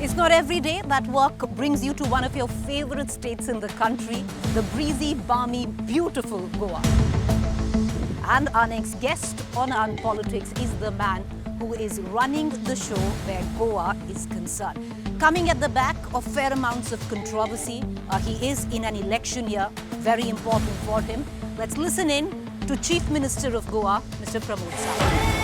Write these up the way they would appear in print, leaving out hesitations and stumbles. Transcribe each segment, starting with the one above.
It's not every day that work brings you to one of your favorite states in the country, the breezy, balmy, beautiful Goa. And our next guest on Unpolitics is the man who is running the show where Goa is concerned. Coming at the back of fair amounts of controversy, he is in an election year, very important for him. Let's listen in to Chief Minister of Goa, Mr. Pramod Sawant.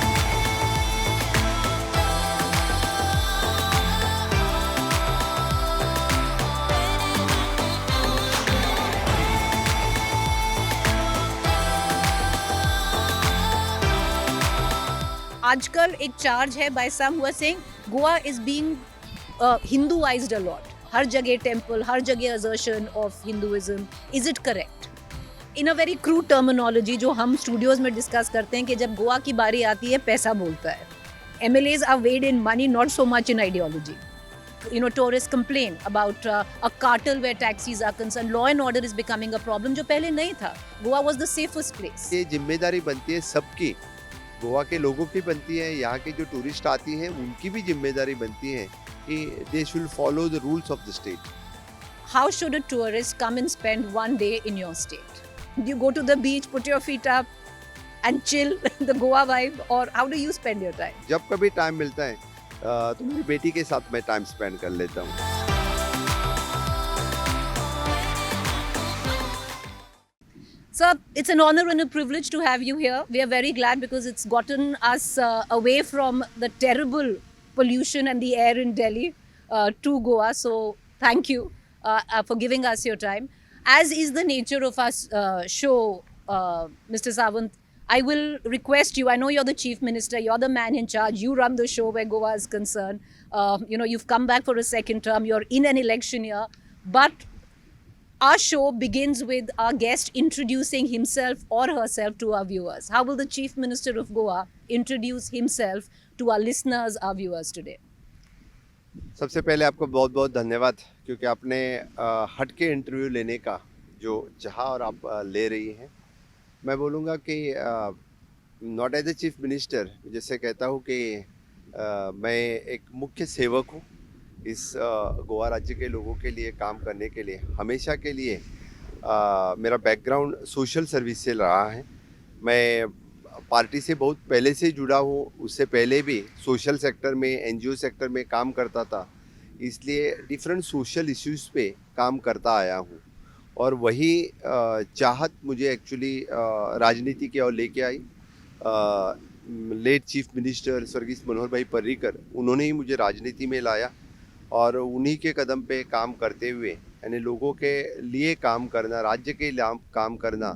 आजकल एक charge है by some who are saying Goa is being Hinduised a lot. हर जगह temple, हर जगह assertion of Hinduism. Is it correct? In a very crude terminology जो हम studios में डिस्कस करते हैं कि जब गोवा की बारी आती है पैसा बोलता है. MLAs are weighed in money, not so much in ideology. You know, tourists complain about a cartel where taxis are concerned. Law and order is becoming a problem जो पहले नहीं था. Goa was the safest place. ये जिम्मेदारी बनती है सबकी, गोवा के लोगों की बनती है, यहाँ के जो टूरिस्ट आती हैं उनकी भी जिम्मेदारी बनती है कि they should follow the rules of the state. How should a tourist come and spend one day in your state? Do you go to the beach, put your feet up and chill the Goa vibe, or how do you spend your time? जब कभी time मिलता है तो मेरी बेटी के साथ मैं टाइम स्पेंड कर लेता हूँ. Sir, it's an honor and a privilege to have you here. We are very glad because it's gotten us away from the terrible pollution and the air in Delhi to Goa. So thank you for giving us your time. As is the nature of our show, Mr. Sawant, I will request you, I know you're the Chief Minister, you're the man in charge, you run the show where Goa is concerned. You know, you've come back for a second term, you're in an election year, but our show begins with our guest introducing himself or herself to our viewers. How will the Chief Minister of Goa introduce himself to our listeners, our viewers today? सबसे पहले आपको बहुत बहुत धन्यवाद क्योंकि आपने हट के इंटरव्यू लेने का जो चाहा और आप ले रही हैं. मैं बोलूँगा कि not as a chief minister, जैसे कहता हूँ कि मैं एक मुख्य सेवक हूँ इस गोवा राज्य के लोगों के लिए काम करने के लिए. हमेशा के लिए मेरा बैकग्राउंड सोशल सर्विस से रहा है. मैं पार्टी से बहुत पहले से जुड़ा हूँ, उससे पहले भी सोशल सेक्टर में, NGO सेक्टर में काम करता था, इसलिए डिफरेंट सोशल इश्यूज़ पे काम करता आया हूँ. और वही चाहत मुझे एक्चुअली राजनीति की ओर लेके आई. लेट चीफ मिनिस्टर स्वर्गीय मनोहर भाई पर्रिकर, उन्होंने ही मुझे राजनीति में लाया और उन्हीं के कदम पे काम करते हुए यानी लोगों के लिए काम करना, राज्य के लिए काम करना,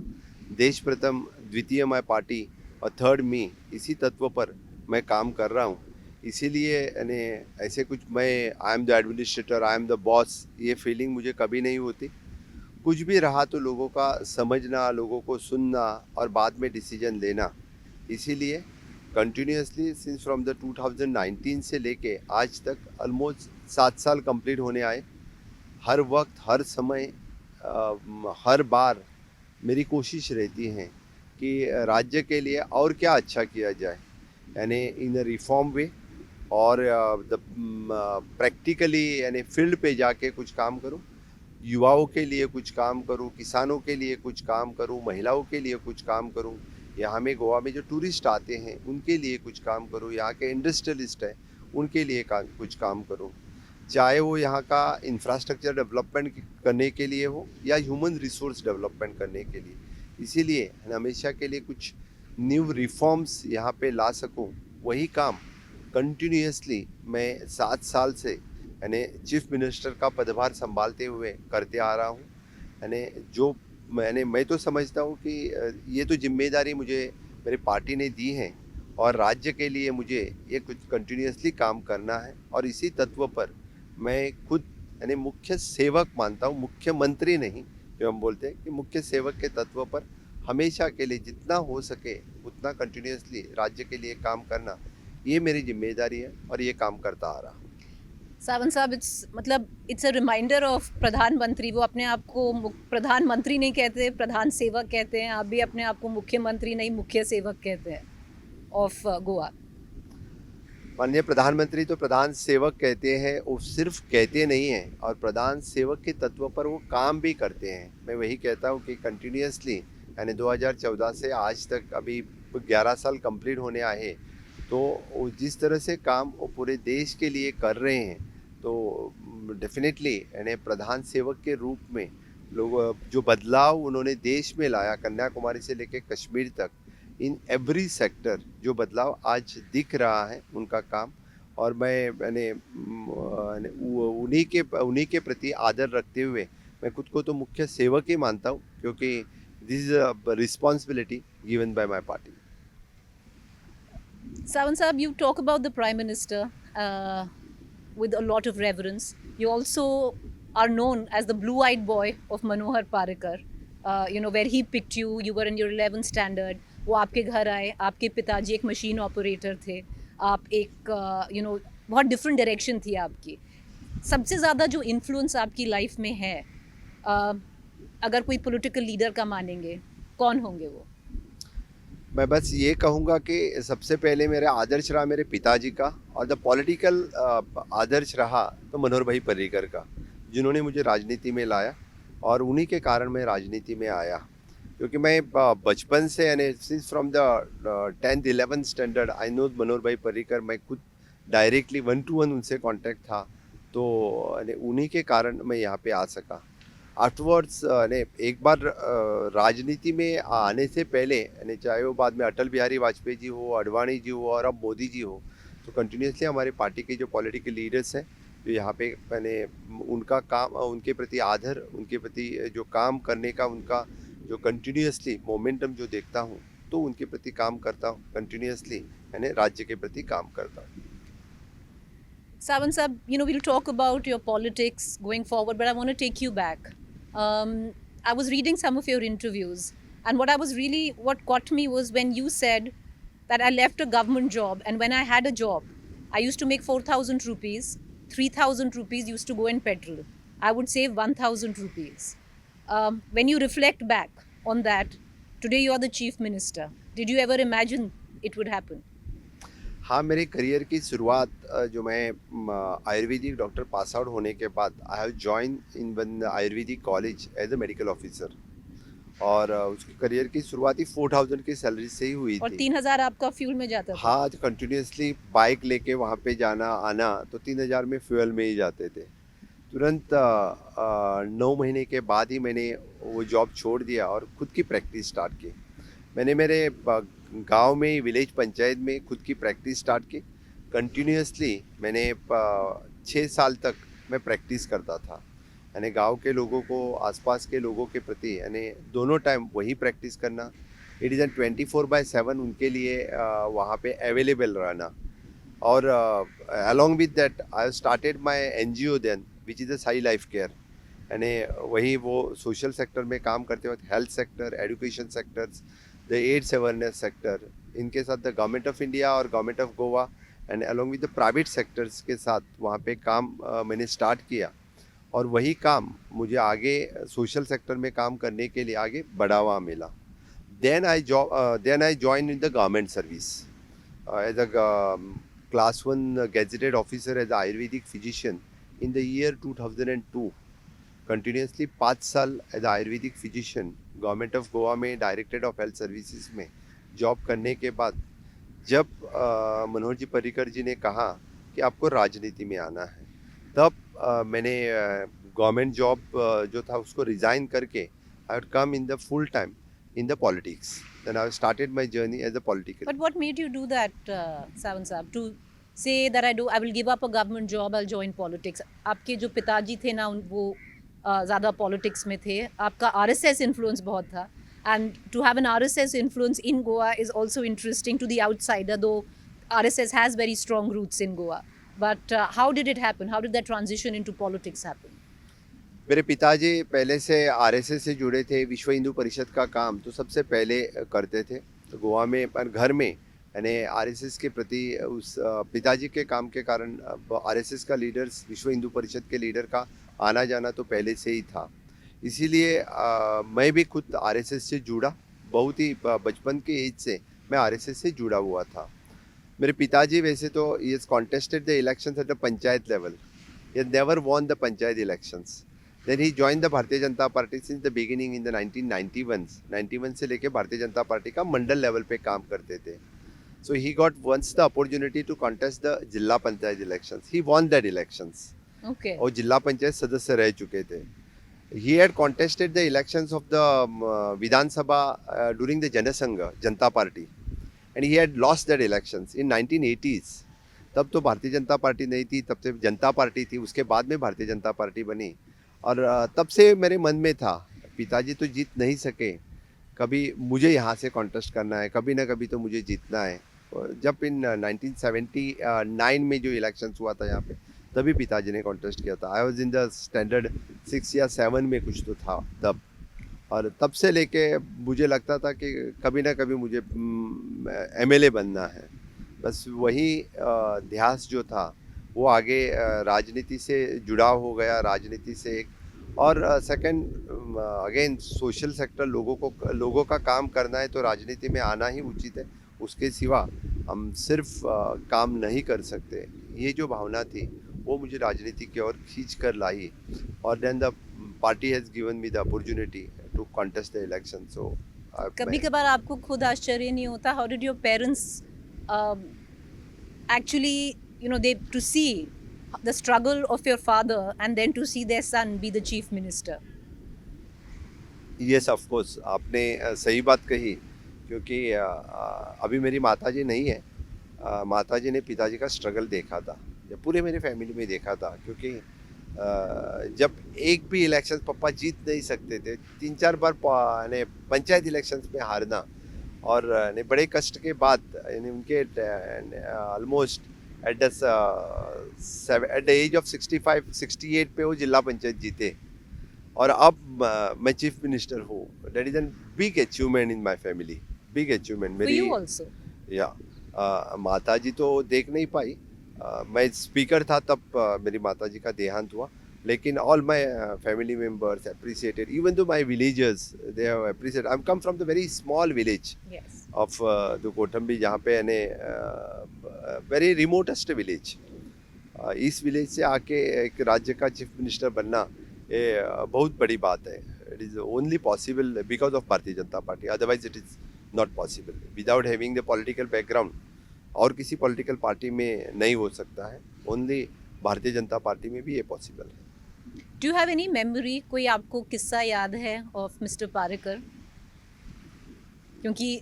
देश प्रथम, द्वितीय मैं पार्टी और थर्ड मी, इसी तत्व पर मैं काम कर रहा हूँ. इसीलिए यानी ऐसे कुछ मैं I am the administrator, I am the boss, ये फीलिंग मुझे कभी नहीं होती. कुछ भी रहा तो लोगों का समझना, लोगों को सुनना और बाद में डिसीजन लेना. इसीलिए कंटिन्यूसली सिंस फ्रॉम द 2019 से लेके आज तक ऑलमोस्ट 7 साल कंप्लीट होने आए. हर वक्त, हर समय, हर बार मेरी कोशिश रहती है कि राज्य के लिए और क्या अच्छा किया जाए, यानी इन अ रिफॉर्म वे और द प्रैक्टिकली यानी फील्ड पे जाके कुछ काम करूं, युवाओं के लिए कुछ काम करूं, किसानों के लिए कुछ काम करूं, महिलाओं के लिए कुछ काम करूं, यहाँ में गोवा में जो टूरिस्ट आते हैं उनके लिए कुछ काम करूं, यहाँ के इंडस्ट्रियलिस्ट हैं उनके लिए कुछ काम करूं, चाहे वो यहाँ का इंफ्रास्ट्रक्चर डेवलपमेंट करने के लिए हो या ह्यूमन रिसोर्स डेवलपमेंट करने के लिए. इसीलिए हमेशा के लिए कुछ न्यू रिफॉर्म्स यहाँ पे ला सकूँ, वही काम कंटिन्यूसली मैं 7 साल से यानी चीफ मिनिस्टर का पदभार संभालते हुए करते आ रहा हूँ. यानी जो मैं तो समझता हूँ कि ये तो जिम्मेदारी मुझे मेरी पार्टी ने दी है और राज्य के लिए मुझे ये कुछ कंटिन्यूसली काम करना है. और इसी तत्व पर मैं खुद यानी मुख्य सेवक मानता हूँ, मुख्यमंत्री नहीं जो हम बोलते हैं, कि मुख्य सेवक के तत्व पर हमेशा के लिए जितना हो सके उतना कंटिन्यूसली राज्य के लिए काम करना, ये मेरी जिम्मेदारी है और ये काम करता आ रहा हूँ. सावंत साहब, इट्स अ रिमाइंडर ऑफ प्रधानमंत्री. वो अपने आप को प्रधानमंत्री नहीं कहते, प्रधान सेवक कहते हैं. आप भी अपने आप को मुख्यमंत्री नहीं, मुख्य सेवक कहते हैं ऑफ गोवा. माननीय प्रधानमंत्री तो प्रधान सेवक कहते हैं, वो सिर्फ कहते नहीं हैं और प्रधान सेवक के तत्व पर वो काम भी करते हैं। मैं वही कहता हूँ कि कंटिन्यूअसली यानी 2014 से आज तक अभी 11 साल कंप्लीट होने आए, तो वो जिस तरह से काम वो पूरे देश के लिए कर रहे हैं, तो डेफिनेटली यानी प्रधान सेवक के रूप में लोग जो बदलाव उन्होंने देश में लाया, कन्याकुमारी से लेकर कश्मीर तक, इन एवरी सेक्टर जो बदलाव आज दिख रहा है उनका काम, और मैंने उन्हीं के प्रति आदर रखते हुए मैं खुद को तो मुख्य सेवक ही मानता हूँ, क्योंकि this is a responsibility given by my party. Sawan Saab, you talk about the Prime Minister with a lot of reverence. You also are known as the blue-eyed boy of Manohar Parrikar. Where he picked you, you were in your 11th standard. वो आपके घर आए, आपके पिताजी एक machine operator थे, आप एक बहुत डिफरेंट डायरेक्शन थी आपकी। सबसे ज़्यादा जो इन्फ्लुएंस आपकी लाइफ में है, अगर कोई पॉलिटिकल लीडर का मानेंगे, कौन होंगे वो? मैं बस ये कहूँगा कि सबसे पहले मेरा आदर्श रहा मेरे पिताजी का, और द पॉलिटिकल आदर्श रहा तो मनोहर भाई पर्रिकर का, जिन्होंने मुझे राजनीति में लाया, और उन्हीं के कारण मैं राजनीति में आया। क्योंकि मैं बचपन से यानी since from the 10th 11th standard I know Manohar bhai Parrikar, मैं खुद डायरेक्टली 1-to-1 उनसे कांटेक्ट था, तो उन्हीं के कारण मैं यहाँ पे आ सका। आफ्टरवर्ड्स ने एक बार राजनीति में आने से पहले यानी चाहे वो बाद में अटल बिहारी वाजपेयी जी हो, अडवाणी जी हो और अब मोदी जी हो, तो कंटिन्यूसली हमारे पार्टी के जो पॉलिटिकल लीडर्स हैं, जो यहाँ पे मैंने उनका काम, उनके प्रति आदर, उनके प्रति जो काम करने का उनका जो कंटिन्यूसली मोमेंटम जो देखता हूँ, तो उनके प्रति काम करता हूँ कंटिन्यूसली, यानी राज्य के प्रति काम करता हूँ। Sawan Saab, we'll talk about your politics going forward, but I want to take you back. I was reading some of your interviews, and what caught me was when you said that I left a government job, and when I had a job, I used to make 4,000 rupees, 3,000 rupees used to go in petrol. I would save 1,000 rupees. When you reflect back on that, today you are the chief minister. Did you ever imagine it would happen? हाँ, मेरे career की शुरुआत जो मैं Ayurvedic doctor pass out होने के बाद I have join in one Ayurvedic college as a medical officer, और उसकी करियर की शुरुआत ही 4,000 की सैलरी से ही हुई और थी। 3,000 आपका फ्यूल में जाता था? हाँ, कंटिन्यूसली बाइक लेके वहाँ पे जाना आना, तो 3,000 में फ्यूल में ही जाते थे। तुरंत 9 महीने के बाद ही मैंने वो जॉब छोड़ दिया और खुद की प्रैक्टिस स्टार्ट की। मैंने मेरे गांव में विलेज पंचायत में खुद की प्रैक्टिस स्टार्ट की। कंटिन्यूसली मैंने 6 साल तक मैं प्रैक्टिस करता था, यानी गांव के लोगों को, आसपास के लोगों के प्रति, यानी दोनों टाइम वही प्रैक्टिस करना। इट इज़ एन 24/7 उनके लिए वहाँ पे अवेलेबल रहना। और along with that I started my NGO then, which is the Sai life care, यानी वही वो सोशल सेक्टर में काम करते वक्त health sector, education sectors, the AIDS awareness sector, इनके साथ द गवर्नमेंट ऑफ इंडिया और government of Goa and along with the private sectors के साथ वहाँ पे काम मैंने स्टार्ट किया, और वही काम मुझे आगे सोशल सेक्टर में काम करने के लिए आगे बढ़ावा मिला। Then I join in the government service as a class 1 gazetted officer as Ayurvedic physician in the year 2002। Continuously 5 साल as Ayurvedic physician government of Goa में डायरेक्टरेट ऑफ हेल्थ सर्विसेज में जॉब करने के बाद, जब मनोहर जी पर्रिकर जी ने कहा कि आपको राजनीति में आना है, तब मैंने गवर्नमेंट जॉब जो था उसको रिज़ाइन करके I would come in the full time in the politics. Then I started my journey as a political. But what made you do that, Sawan Saab, to say that I will give up a government job, I'll join politics? आपके जो पिताजी थे ना, वो ज़्यादा politics में थे, आपका RSS इन्फ्लुएंस बहुत था, and to have an RSS influence in Goa is also interesting to the outsider, though RSS has very strong roots in Goa. But how did it happen? How did that transition into politics happen? मेरे पिताजी पहले से RSS से जुड़े थे, विश्व हिंदू परिषद का काम तो सबसे पहले करते थे। तो गोवा में पर घर में यानी RSS के प्रति उस पिताजी के काम के कारण RSS का लीडर्स, विश्व हिंदू परिषद के लीडर का आना जाना तो पहले से ही था। इसीलिए मैं भी खुद RSS से जुड़ा, बहुत ही बचपन के एज से मैं RSS से जुड़ा हुआ था। मेरे पिताजी वैसे तो he has contested the elections at the panchayat level. He has never won the panchayat elections. Then he joined the भारतीय Janata party since the beginning in the 1991s. 91 से लेके भारतीय जनता पार्टी का मंडल लेवल पे काम करते थे. So he got once the opportunity to contest the जिला panchayat elections. He won that elections. Okay. और जिला पंचायत सदस्य रह चुके थे. He had contested the elections of the Vidhan Sabha during the Janasangha, Janata Party. And he had lost that elections in 1980s. तब तो भारतीय जनता पार्टी नहीं थी, तब से जनता पार्टी थी, उसके बाद में भारतीय जनता पार्टी बनी. और तब से मेरे मन में था, पिताजी तो जीत नहीं सके, कभी मुझे यहाँ से कॉन्टेस्ट करना है, कभी ना कभी तो मुझे जीतना है. जब इन 1979 में जो इलेक्शंस हुआ था यहाँ पे, तभी पिताजी ने कॉन्टेस्ट किया था. I was in the standard 6 या 7 में कुछ तो था तब. और तब से लेके मुझे लगता था कि कभी ना कभी मुझे एमएलए बनना है. बस वही ध्यास जो था वो आगे राजनीति से जुड़ाव हो गया, राजनीति से एक. और सेकंड अगेन सोशल सेक्टर, लोगों का काम करना है तो राजनीति में आना ही उचित है. उसके सिवा हम सिर्फ काम नहीं कर सकते. ये जो भावना थी वो मुझे राजनीति की ओर खींच कर लाई. और then the party has given me the opportunity to contest the election. So कभी कभार आपको खुद आश्चर्य नहीं होता, how did your parents actually they to see the struggle of your father and then to see their son be the chief minister? Yes of course, आपने सही बात कही. क्योंकि अभी मेरी माताजी नहीं है. माताजी ने पिताजी का स्ट्रगल देखा था, पूरे मेरे फैमिली में देखा था. क्योंकि जब एक भी इलेक्शन पापा जीत नहीं सकते थे, 3-4 बार पंचायत इलेक्शंस में हारना, और बड़े कष्ट के बाद उनके almost at the age of 65-68 पे वो जिला पंचायत जीते. और अब मैं चीफ मिनिस्टर हूँ. That is an big achievement in my family, big achievement. मेरी या माताजी तो देख नहीं पाई. मैं स्पीकर था तब मेरी माताजी का देहांत हुआ. लेकिन all my family members appreciated, even though my villagers they have appreciated. I am come from the very small village of the कोठंबी, जहाँ पे वेरी रिमोटेस्ट विलेज. इस विलेज से आके एक राज्य का चीफ मिनिस्टर बनना ये बहुत बड़ी बात है. It is only possible because of भारतीय Janata party. Otherwise it is not possible without having the political background. और किसी पॉलिटिकल पार्टी में नहीं हो सकता है, ओनली भारतीय जनता पार्टी में भी ये पॉसिबल है. Do you have any memory, कोई आपको किस्सा याद है ऑफ मिस्टर पारेकर? क्योंकि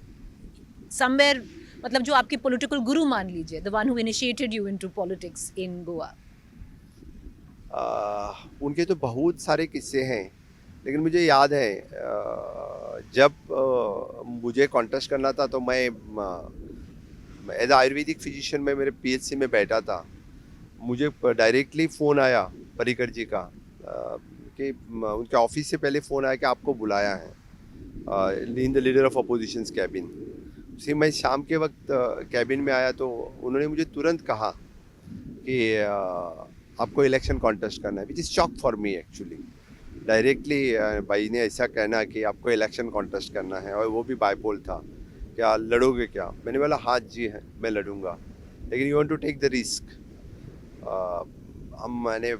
समवेयर, मतलब जो आपके पॉलिटिकल गुरु मान लीजिए, the one who initiated you into politics in Goa. उनके तो बहुत सारे किस्से हैं, लेकिन मुझे याद है जब मुझे कॉन्टेस्ट करना था तो मैं एज आयुर्वेदिक फिजिशियन में मेरे पीएचसी में बैठा था. मुझे डायरेक्टली फ़ोन आया पर्रिकर जी का कि उनके ऑफिस से पहले फ़ोन आया कि आपको बुलाया है in the leader of oppositions cabin. उसी मैं शाम के वक्त कैबिन में आया तो उन्होंने मुझे तुरंत कहा कि आपको इलेक्शन कॉन्टेस्ट करना है, which is shock for me actually. Directly भाई ने ऐसा कहना कि आपको इलेक्शन कॉन्टेस्ट करना है, और वो भी बायपोल था. क्या लड़ोगे क्या? मैंने बोला हाँ जी है, मैं लड़ूंगा, लेकिन you want to take the risk. मैंने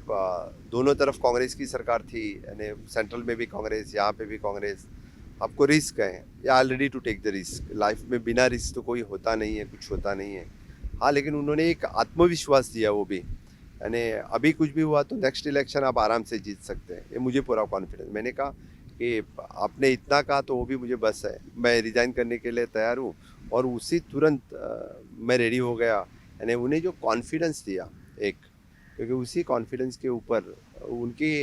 दोनों तरफ कांग्रेस की सरकार थी, यानी सेंट्रल में भी कांग्रेस, यहाँ पे भी कांग्रेस. आपको रिस्क है, या are ready to take the risk. Life में बिना रिस्क तो कोई होता नहीं है, कुछ होता नहीं है. हाँ, लेकिन उन्होंने एक आत्मविश्वास दिया, वो भी यानी अभी कुछ भी हुआ तो नेक्स्ट इलेक्शन आप आराम से जीत सकते हैं, ये मुझे पूरा कॉन्फिडेंस. मैंने कहा कि आपने इतना कहा तो वो भी मुझे बस है, मैं रिज़ाइन करने के लिए तैयार हूँ. और उसी तुरंत मैं रेडी हो गया. यानी उन्हें जो कॉन्फिडेंस दिया एक, क्योंकि उसी कॉन्फिडेंस के ऊपर उनकी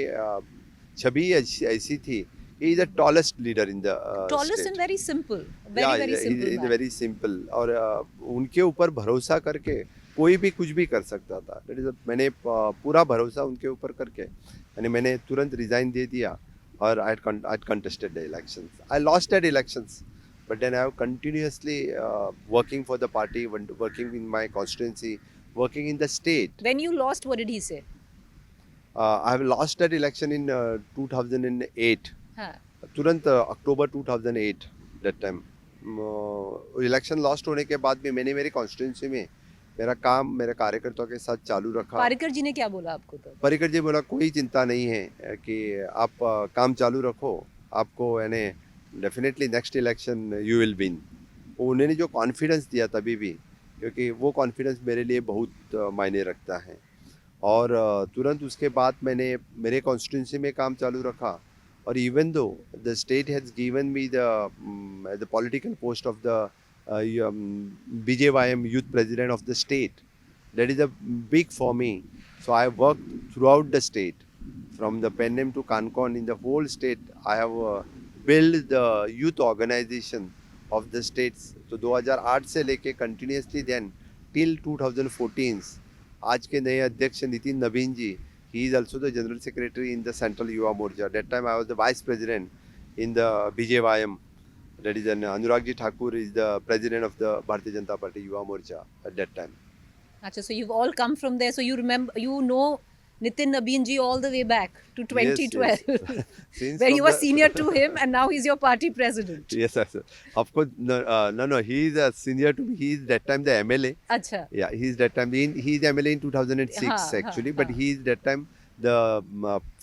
छवि ऐसी थी कि is the tallest leader in the tallest and very simple, very simple. और उनके ऊपर भरोसा करके कोई भी कुछ भी कर सकता था. दैट इज मैंने पूरा भरोसा उनके ऊपर करके यानी मैंने तुरंत रिज़ाइन दे दिया. और I had contested the elections. I lost that elections, but then I have continuously working for the party, working in my constituency, working in the state. When you lost, what did he say? I have lost that election in 2008. तुरंत अक्टूबर 2008 that time. Election lost होने के बाद भी मैंने मेरे constituency में मेरा काम मेरे कार्यकर्ताओं के साथ चालू रखा। पारिकर जी ने क्या बोला आपको तो? पर्रिकर जी बोला कोई चिंता नहीं है कि आप काम चालू रखो, आपको यानी definitely next election you will win. उन्होंने जो कॉन्फिडेंस दिया तभी भी, क्योंकि वो कॉन्फिडेंस मेरे लिए बहुत मायने रखता है। और तुरंत उसके बाद मैंने मेरे कॉन्स्टिट्यूंसी में काम चालू रखा। और even though the state has given me the political post of the BJYM youth president of the state, that is a big for me. So I have worked throughout the state, from the Pennem to Concon. In the whole state I have built the youth organization of the states. तो 2008 से लेके continuously then till 2014 आज के नए अध्यक्ष नितिन नवीन जी, he is also the general secretary in the Central Yuva Morcha. That time I was the vice president in the BJYM. That is, Anurag ji Thakur is the president of the Bharatiya Janata Party Yuva Morcha at that time. Acha, so you've all come from there. So you remember, you know Nitin Nabeen ji all the way back to 2012, Yes. Since where from you were the- senior to him, and now he's your party president. Yes, sir. Of course, no. He is a senior to me. He is that time the MLA. Acha. Yeah, he is that time. He is MLA in 2006 हाँ, actually, हाँ, but हाँ. he is that time the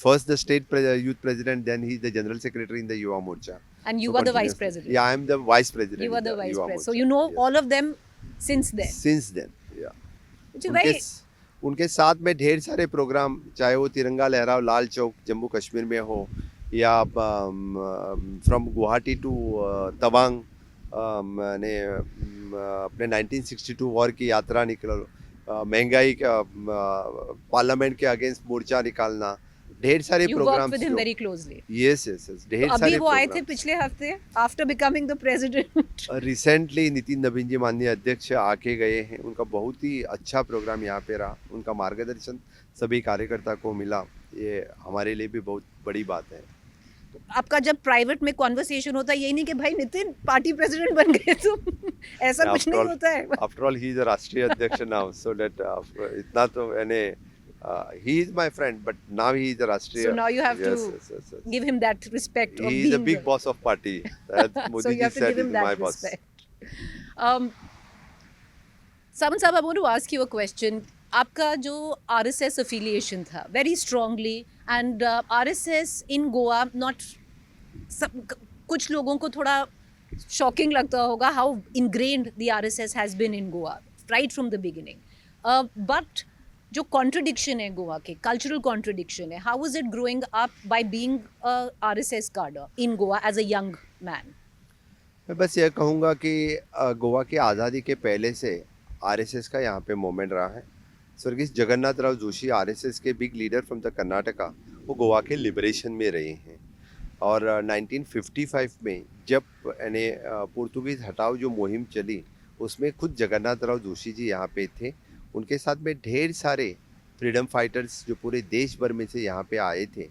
first the state youth president. Then he is the general secretary in the Yuva Morcha. And you So were the vice continuously- president. Yeah, I am the vice president. You were in the vice Yuva president. Morcha. So you know Yes. all of them since then. Since then, yeah. Which is उनके very. उनके साथ में ढेर सारे programme, चाहे वो तिरंगा लहराओ लाल चौक जम्मू कश्मीर में हो, या फ्रॉम गुवाहाटी टू तवांग, मैंने अपने 1962 वॉर की यात्रा निकल, महंगाई का पार्लियामेंट के अगेंस्ट मोर्चा निकालना, ढेर सारे You worked programs. with him very closely. Yes yes yes, ढेर तो अभी सारे वो आए थे प्रोग्राम्स। पिछले हफ्ते after becoming the president. Recently Nitin नवीन जी माननीय अध्यक्ष आके गए हैं। उनका बहुत ही अच्छा प्रोग्राम यहाँ पे रहा, उनका मार्गदर्शन सभी कार्यकर्ता को मिला, ये हमारे लिए भी बहुत बड़ी बात है। आपका जब प्राइवेट में कॉन्वर्सेशन होता है, यही नहीं कि भाई नितिन पार्टी प्रेसिडेंट बन गए तुम, ऐसा कुछ नहीं होता है. आफ्टर ऑल ही इज राष्ट्रीय अध्यक्ष नाउ, सो दैट इतना तो यानी he is my friend, but now he is राष्ट्रीय। So now you have to give him that respect of he being is the big the- boss of party, that so Modi you ji have to said give him is that my boss. respect. Saman Saab, I want to ask you a question. आपका जो RSS affiliation था very strongly, and RSS in Goa not कुछ लोगों को थोड़ा shocking लगता होगा how ingrained the RSS has been in Goa right from the beginning. But जो contradiction है गोवा के, cultural contradiction है, how was it growing up by being a RSS cadre in Goa as a young man? मैं बस ये कहूँगा कि गोवा की आज़ादी के पहले से आरएसएस का यहाँ पे मूवमेंट रहा है। स्वर्गीय जगन्नाथ राव जोशी आरएसएस के big leader from the Karnataka, वो गोवा के लिबरेशन में रहे हैं। और 1955 में जब यानी पुर्तगालीज हटाओ जो मुहिम चली, उसमें खुद जगन्नाथ राव जोशी जी यहाँ पे थे। उनके साथ में ढेर सारे फ्रीडम फाइटर्स जो पूरे देश भर में से यहाँ पे आए थे,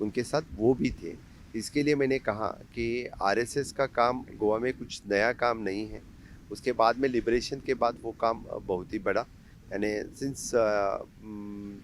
उनके साथ वो भी थे। इसके लिए मैंने कहा कि आरएसएस का काम गोवा में कुछ नया काम नहीं है। उसके बाद में लिबरेशन के बाद वो काम बहुत ही बड़ा, यानी सिंस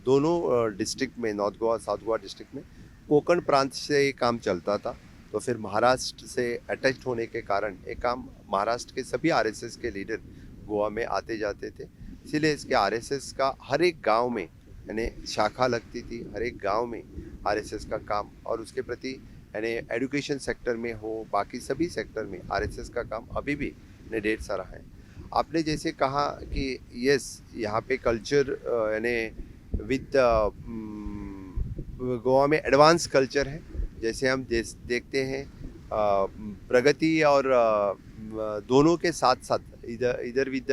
दोनों डिस्ट्रिक्ट में, north Goa south Goa district में कोंकण प्रांत से ये काम चलता था, तो फिर महाराष्ट्र से अटैच्ड होने के कारण ये काम महाराष्ट्र के सभी आरएसएस के लीडर गोवा में आते जाते थे। इसीलिए इसके आरएसएस का हर एक गांव में यानी शाखा लगती थी, हर एक गांव में आरएसएस का काम, और उसके प्रति यानी एजुकेशन सेक्टर में हो, बाकी सभी सेक्टर में आरएसएस का काम अभी भी ढेर सारा है। आपने जैसे कहा कि यस, यहाँ पे कल्चर यानी विद गोवा में एडवांस कल्चर है। जैसे हम देखते हैं प्रगति और दोनों के साथ साथ इधर विद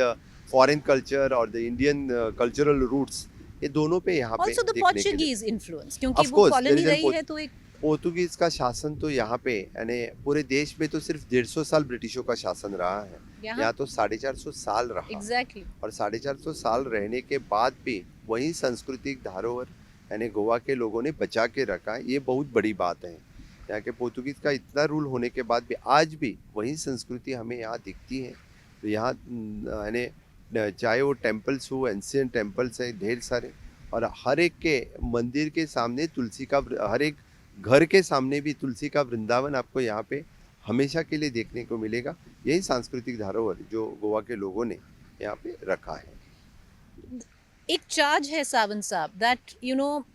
फॉरेन कल्चर और द इंडियन कल्चरल रूट्स, ये दोनों पे यहाँ पे Also the देखने के लिए। Portuguese influence, क्योंकि Of वो course, कॉलोनी there is रही an है तो एक पोर्तुगीज का शासन तो यहाँ पे यानी पूरे देश में तो सिर्फ 150 साल ब्रिटिशों का शासन रहा है, यहाँ तो 450 साल रहा। एग्जैक्टली और 450 साल रहने के बाद भी वही सांस्कृतिक धरोहर यानी गोवा के लोगों ने बचा के रखा है, ये बहुत बड़ी बात है। यहाँ के पोर्तुगीज का इतना रूल होने के बाद भी आज भी वही संस्कृति हमें यहाँ दिखती है। तो यहाँ यानी चाहे वो टेम्पल्स हो, एंशियंट टेम्पल्स हैं ढेर सारे, और हर एक के मंदिर के सामने तुलसी का, हर एक घर के सामने भी तुलसी का वृंदावन आपको यहाँ पे हमेशा के लिए देखने को मिलेगा। यही सांस्कृतिक धरोहर जो गोवा के लोगों ने यहाँ पे रखा है। एक चार्ज है सावन साहब दैट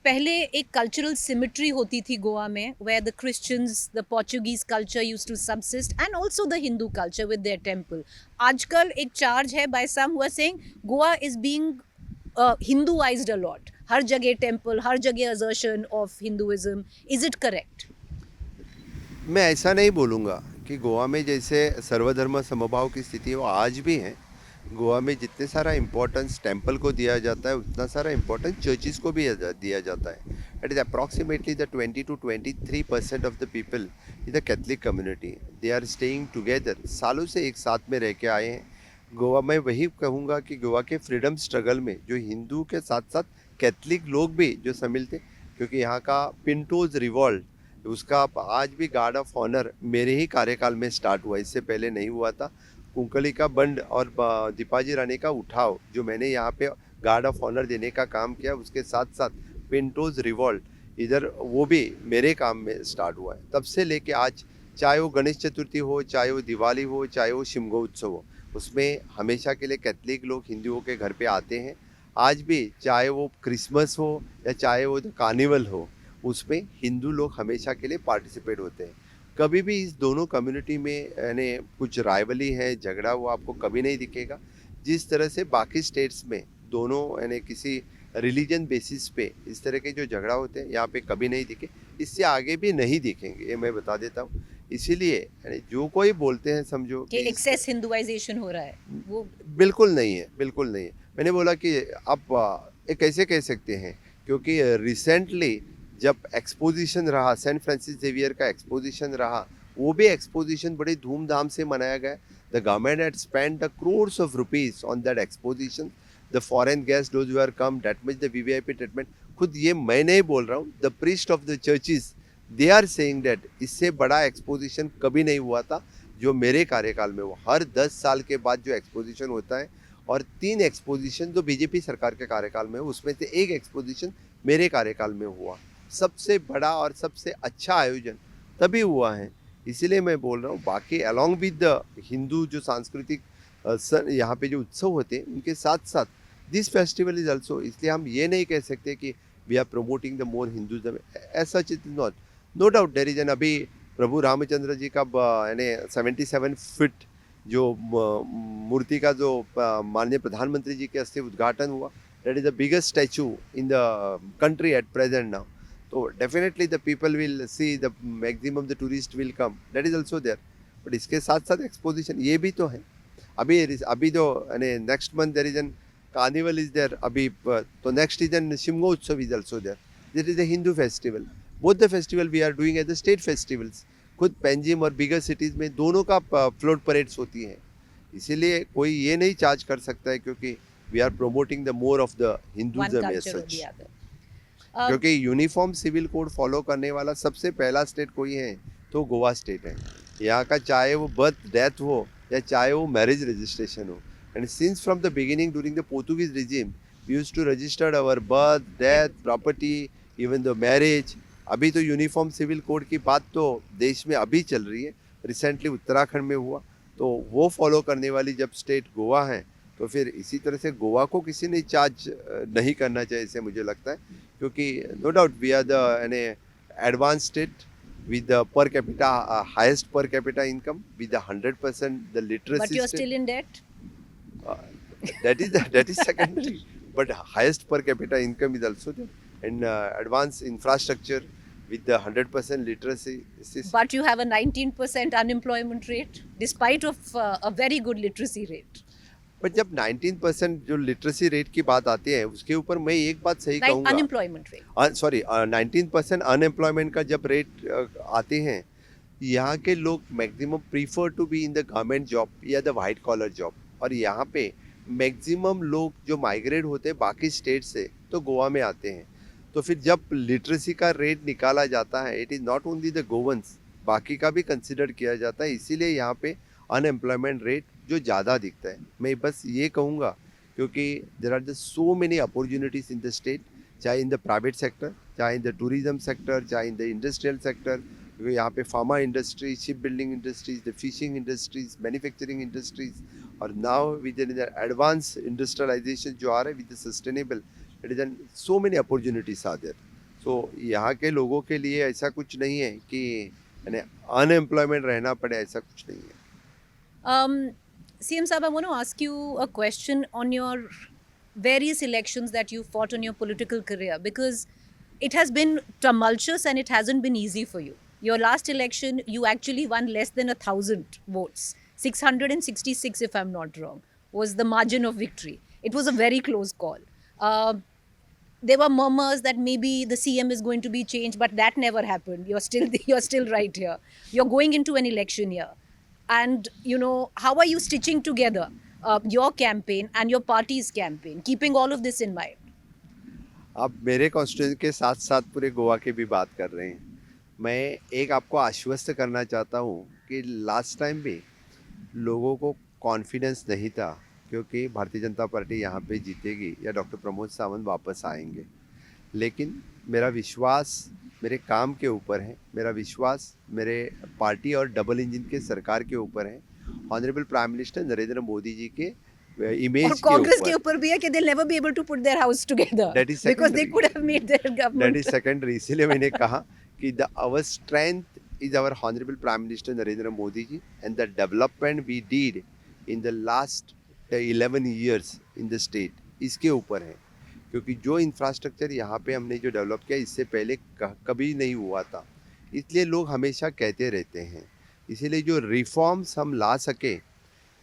पहले एक कल्चरल सिमेट्री होती थी गोवा में where the Christians the Portuguese culture used to subsist and also the Hindu culture with their temple. आजकल एक चार्ज है by some who are saying Goa is being Hinduised a lot. हर जगह टेंपल, हर जगह assertion of Hinduism. Is it correct? मैं ऐसा नहीं बोलूँगा कि गोवा में जैसे सर्वधर्म समभाव की स्थिति है वो आज भी है. गोवा में जितने सारा इम्पोर्टेंस टेम्पल को दिया जाता है उतना सारा इम्पोर्टेंस चर्चिज़ को भी दिया जाता है. It is approximately the 20 to 23% of the people in the Catholic community. They are staying together. सालों से एक साथ में रह के आए हैं. गोवा में वही कहूँगा कि गोवा के फ्रीडम स्ट्रगल में जो हिंदू के साथ साथ कैथलिक लोग भी जो शामिल थे, क्योंकि यहाँ का पिंटोज रिवॉल्ट उसका आज भी गार्ड ऑफ ऑनर मेरे ही कार्यकाल में स्टार्ट हुआ, इससे पहले नहीं हुआ था. कुंकली का बंड और दीपाजी रानी का उठाव जो मैंने यहाँ पे गार्ड ऑफ ऑनर देने का काम किया, उसके साथ साथ पिंटोज रिवॉल्ट इधर वो भी मेरे काम में स्टार्ट हुआ है. तब से लेके आज, चाहे वो गणेश चतुर्थी हो, चाहे वो दिवाली हो, चाहे वो शिमगो उत्सव हो, उसमें हमेशा के लिए कैथलिक लोग हिंदुओं के घर पे आते हैं. आज भी चाहे वो क्रिसमस हो या चाहे वो कार्निवल हो, उसमें हिंदू लोग हमेशा के लिए पार्टिसिपेट होते हैं. कभी भी इस दोनों कम्युनिटी में यानी कुछ राइवली है, झगड़ा वो आपको कभी नहीं दिखेगा. जिस तरह से बाकी स्टेट्स में दोनों यानी किसी रिलीजन बेसिस पे इस तरह के जो झगड़ा होते हैं यहाँ पे कभी नहीं दिखे, इससे आगे भी नहीं दिखेंगे, ये मैं बता देता हूँ. इसीलिए यानी जो कोई बोलते हैं समझो कि एक्सेस हिंदुआइजेशन हो रहा है, वो बिल्कुल नहीं है, बिल्कुल नहीं है. मैंने बोला कि आप ये कैसे कह सकते हैं, क्योंकि रिसेंटली जब एक्सपोजिशन रहा, सेंट फ्रांसिस जेवियर का एक्सपोजिशन रहा, वो भी एक्सपोजिशन बड़े धूमधाम से मनाया गया. The government had spent the crores of rupees on that exposition. The foreign guests, those who are come, that much the VVIP treatment. खुद ये मैं नहीं बोल रहा हूँ, the priest of the churches they are saying that इससे बड़ा exposition कभी नहीं हुआ था जो मेरे कार्यकाल में हुआ. हर 10 साल के बाद जो एक्सपोजिशन होता है, और 3 एक्सपोजिशन जो बीजेपी सरकार के कार्यकाल में, उसमें से एक एक्सपोजिशन मेरे कार्यकाल में हुआ. सबसे बड़ा और सबसे अच्छा आयोजन तभी हुआ है. इसीलिए मैं बोल रहा हूँ, बाकी अलॉन्ग विद द हिंदू जो सांस्कृतिक यहाँ पे जो उत्सव होते हैं उनके साथ साथ दिस फेस्टिवल इज ऑल्सो. इसलिए हम ये नहीं कह सकते कि we are promoting the more Hinduism, as such it is not. No doubt there is an, अभी प्रभु रामचंद्र जी का यानी 77 फीट जो मूर्ति का जो माननीय प्रधानमंत्री जी के हस्ते उद्घाटन हुआ, that is the biggest statue in the country at present now. तो definitely the people will see, the maximum the tourist will come, that is also there. But इसके साथ साथ एक्सपोजिशन ये भी तो है. अभी जो यानी next month there is an carnival is there. अभी तो नेक्स्ट इज एन शिमगो Utsav is also there. This is a Hindu festival. Both the festival we are doing as the state festivals. खुद पेंजिम और बिगर सिटीज़ में दोनों का फ्लोट परेड्स होती हैं. इसीलिए कोई ये नहीं चार्ज कर सकता है, क्योंकि we are promoting the more of the one Hinduism as culture or such. the other. क्योंकि यूनिफॉर्म सिविल कोड फॉलो करने वाला सबसे पहला स्टेट कोई है तो गोवा स्टेट है. यहाँ का चाहे वो बर्थ डेथ हो या चाहे वो मैरिज रजिस्ट्रेशन हो. And since from the beginning during the Portuguese regime we used to registered our birth, death, property, even the marriage. अभी तो यूनिफॉर्म सिविल कोड की बात तो देश में अभी चल रही है, रिसेंटली उत्तराखंड में हुआ, तो वो फॉलो करने वाली जब स्टेट गोवा है, तो फिर इसी तरह से गोवा को किसी ने चार्ज नहीं करना चाहिए, ऐसे मुझे लगता है. क्योंकि no doubt we are the यानी advance state with the per capita highest per capita income, with the 100% the literacy But you're state. still in debt. That is secondary, but highest per capita income is also there, and advanced infrastructure with the 100% literacy system. But you have a 19% unemployment rate, despite of a very good literacy rate. But जब 19% जो literacy rate की बात आती है, उसके ऊपर मैं एक बात सही Right, कहूँगा, unemployment rate. सॉरी 19% अनएम्प्लॉयमेंट का जब रेट आते हैं, यहाँ के लोग maximum prefer to be in the government job या द वाइट कॉलर जॉब. और यहाँ पे मैक्सिमम लोग जो माइग्रेट होते हैं बाकी स्टेट से तो गोवा में आते हैं. तो फिर जब लिटरेसी का रेट निकाला जाता है, it is not only the गोवंस, बाकी का भी कंसिडर किया जाता है. इसीलिए यहाँ पे अनएम्प्लॉयमेंट रेट जो ज़्यादा दिखता है. मैं बस ये कहूँगा, क्योंकि there are the so many opportunities in the state, चाहे इन द प्राइवेट सेक्टर, चाहे इन द टूरिज्म सेक्टर, चाहे इन द इंडस्ट्रियल सेक्टर. क्योंकि यहाँ पे pharma industry, ship building industries, the fishing industries, manufacturing industries, और now with the advance industrialisation जो आ रहा है with sustainable, it is an so many opportunities are there. So यहाँ के लोगों के लिए ऐसा कुछ नहीं है कि अनएम्प्लॉयमेंट रहना पड़े, ऐसा कुछ नहीं है. CM Saab, I want to ask you a question on your various elections that you fought on your political career, because it has been tumultuous and it hasn't been easy for you. Your last election, you actually won less than 1,000 votes. 666, if I'm not wrong, was the margin of victory. It was a very close call. There were murmurs that maybe the CM is going to be changed, but that never happened. You're still right here. You're going into an election year. And, you know, how are you stitching together your campaign and your party's campaign, keeping all of this in mind? आप मेरे constituency के साथ साथ पूरे गोवा के भी बात कर रहे हैं. मैं एक आपको आश्वस्त करना चाहता हूँ कि लास्ट टाइम भी लोगों को कॉन्फिडेंस नहीं था क्योंकि भारतीय जनता पार्टी यहाँ पे जीतेगी या डॉक्टर प्रमोद सावंत वापस आएंगे. लेकिन मेरा विश्वास मेरे काम के ऊपर है, मेरा विश्वास मेरे पार्टी और डबल इंजन के सरकार के ऊपर है, honourable prime minister Narendra Modi ji के इमेज और कांग्रेस के ऊपर भी है कि they'll never be able to put their house together because they could have made their government. That is secondary. इसीलिए मैंने कहा कि our strength is our honorable Prime Minister Narendra Modi ji and the development we did in the last 11 years in the state, इसके ऊपर है. क्योंकि जो infrastructure यहाँ पे हमने जो डेवलप किया इससे पहले कभी नहीं हुआ था, इसलिए लोग हमेशा कहते रहते हैं. इसीलिए जो रिफॉर्म्स हम ला सके,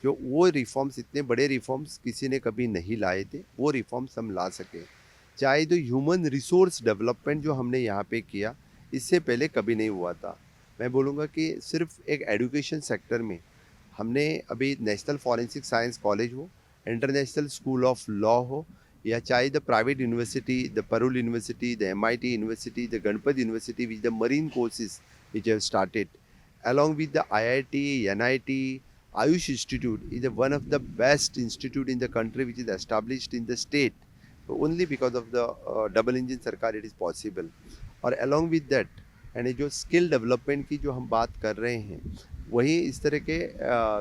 जो वो रिफॉर्म्स, इतने बड़े रिफॉर्म्स किसी ने कभी नहीं लाए थे, वो रिफॉर्म्स हम ला सके. चाहे तो ह्यूमन रिसोर्स डेवलपमेंट जो हमने यहाँ पे किया इससे पहले कभी नहीं हुआ था. मैं बोलूँगा कि सिर्फ एक एजुकेशन सेक्टर में हमने अभी नेशनल फॉरेंसिक साइंस कॉलेज हो, इंटरनेशनल स्कूल ऑफ लॉ हो, या चाहे the private university, the Parul university, the MIT university, the Ganpat university with the marine courses which have started along with the IIT, NIT, Ayush Institute is one of the best institute in the country which is established in the state. Only because of the double engine सरकार it is possible. और along with that, यानी जो skill development की जो हम बात कर रहे हैं, वही इस तरह के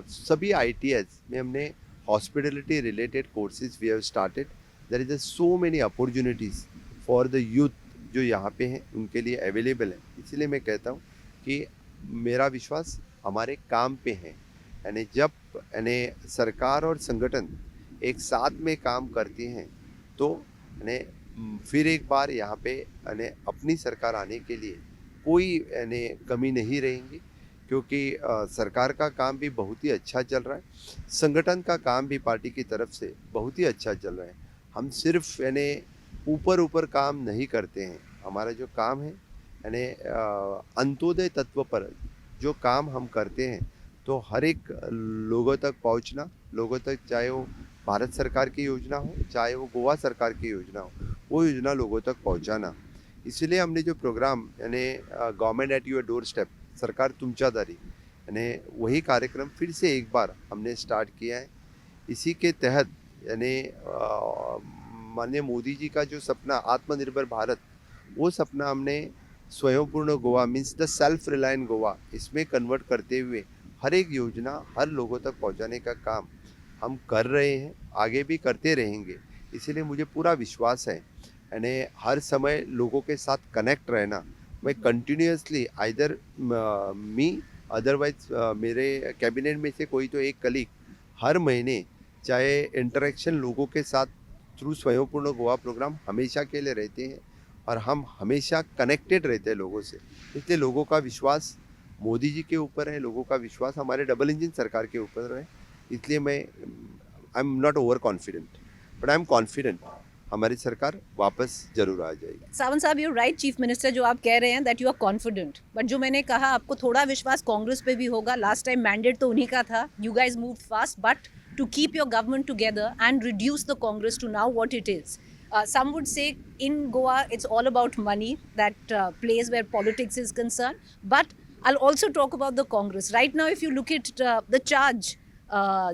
सभी ITS में हमने hospitality related courses we have started. There is so many opportunities for the youth जो यहाँ पे हैं उनके लिए अवेलेबल है. इसलिए मैं कहता हूँ कि मेरा विश्वास हमारे काम पे है. यानी जब सरकार और संगठन एक साथ में काम करती हैं तो फिर एक बार यहाँ पे अपनी सरकार आने के लिए कोई कमी नहीं रहेंगी. क्योंकि सरकार का काम भी बहुत ही अच्छा चल रहा है, संगठन का काम भी पार्टी की तरफ से बहुत ही अच्छा चल रहा है. हम सिर्फ ऊपर काम नहीं करते हैं. हमारा जो काम है अंत्योदय तत्व पर जो काम हम करते हैं, तो हर एक लोगों तक पहुंचना, लोगों तक, चाहे वो भारत सरकार की योजना हो, चाहे वो गोवा सरकार की योजना हो, वो योजना लोगों तक पहुंचाना. इसलिए हमने जो program government at your door step, सरकार तुमच्या दारी, वही कार्यक्रम फिर से एक बार हमने स्टार्ट किया है. इसी के तहत माननीय मोदी जी का जो सपना आत्मनिर्भर भारत, वो सपना हमने स्वयंपूर्ण Goa means the self reliant Goa, इसमें कन्वर्ट करते हुए हर एक योजना हर लोगों तक पहुंचाने का काम हम कर रहे हैं, आगे भी करते रहेंगे. इसीलिए मुझे पूरा विश्वास है हर समय लोगों के साथ कनेक्ट रहना. मैं कंटिन्यूसली आइदर मी अदरवाइज मेरे कैबिनेट में से कोई तो एक कलीग हर महीने चाहे इंटरेक्शन लोगों के साथ थ्रू स्वयंपूर्ण गोवा प्रोग्राम हमेशा के लिए रहते हैं और हम हमेशा कनेक्टेड रहते हैं लोगों से. इसलिए लोगों का विश्वास मोदी जी के ऊपर है, लोगों का विश्वास हमारे डबल इंजन सरकार के ऊपर है. इसलिए मैं I am not over confident but I am confident हमारी सरकार वापस जरूर आ जाएगी. सावंत साहब, यू राइट चीफ मिनिस्टर, जो आप कह रहे हैं that you are confident, but जो मैंने कहा आपको थोड़ा विश्वास कांग्रेस पे भी होगा. लास्ट टाइम मैंडेट तो उन्हीं का था. You guys move fast, but to keep your government together and reduce the Congress to now what it is. Some would say in Goa it's all about money, that place where politics is concerned. But I'll also talk about the Congress. Right now, if you look at the charge,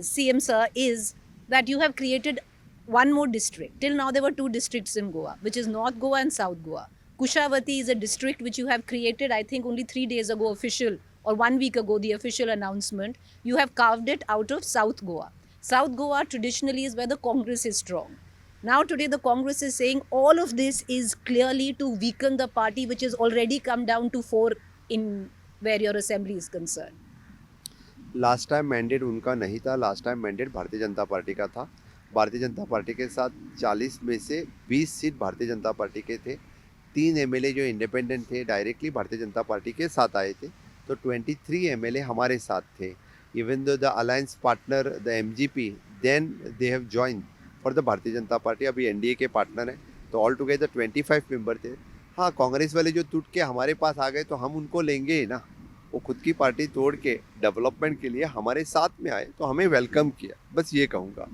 CM sir, is that you have created one more district. Till now there were two districts in Goa, which is North Goa and South Goa. Kushavati is a district which you have created, I think only 3 days ago official, or 1 week ago the official announcement. You have carved it out of South Goa. South Goa traditionally is where the Congress is strong. Now, today, the Congress is saying all of this is clearly to weaken the party, which has already come down to 4 in where your assembly is concerned. Last time mandate उनका नहीं था, last time mandate भारतीय Janata party का था। भारतीय Janata party के साथ 40 में से 20 सीट भारतीय जनता पार्टी के थे। 3 एमएलए जो इंडिपेंडेंट थे डायरेक्टली भारतीय जनता पार्टी के साथ आए थे, तो 23 एमएलए हमारे साथ थे। Even though the alliance partner the MGP then they have join for the Bharatiya Janata party, अभी एनडीए के पार्टनर हैं, तो ऑल टुगेदर 25 मेंबर थे। हाँ, कांग्रेस वाले जो टूट के हमारे पास आ गए तो हम उनको लेंगे ही ना। वो खुद की पार्टी तोड़ के डेवलपमेंट के लिए हमारे साथ में आए तो हमें वेलकम किया, बस ये कहूँगा।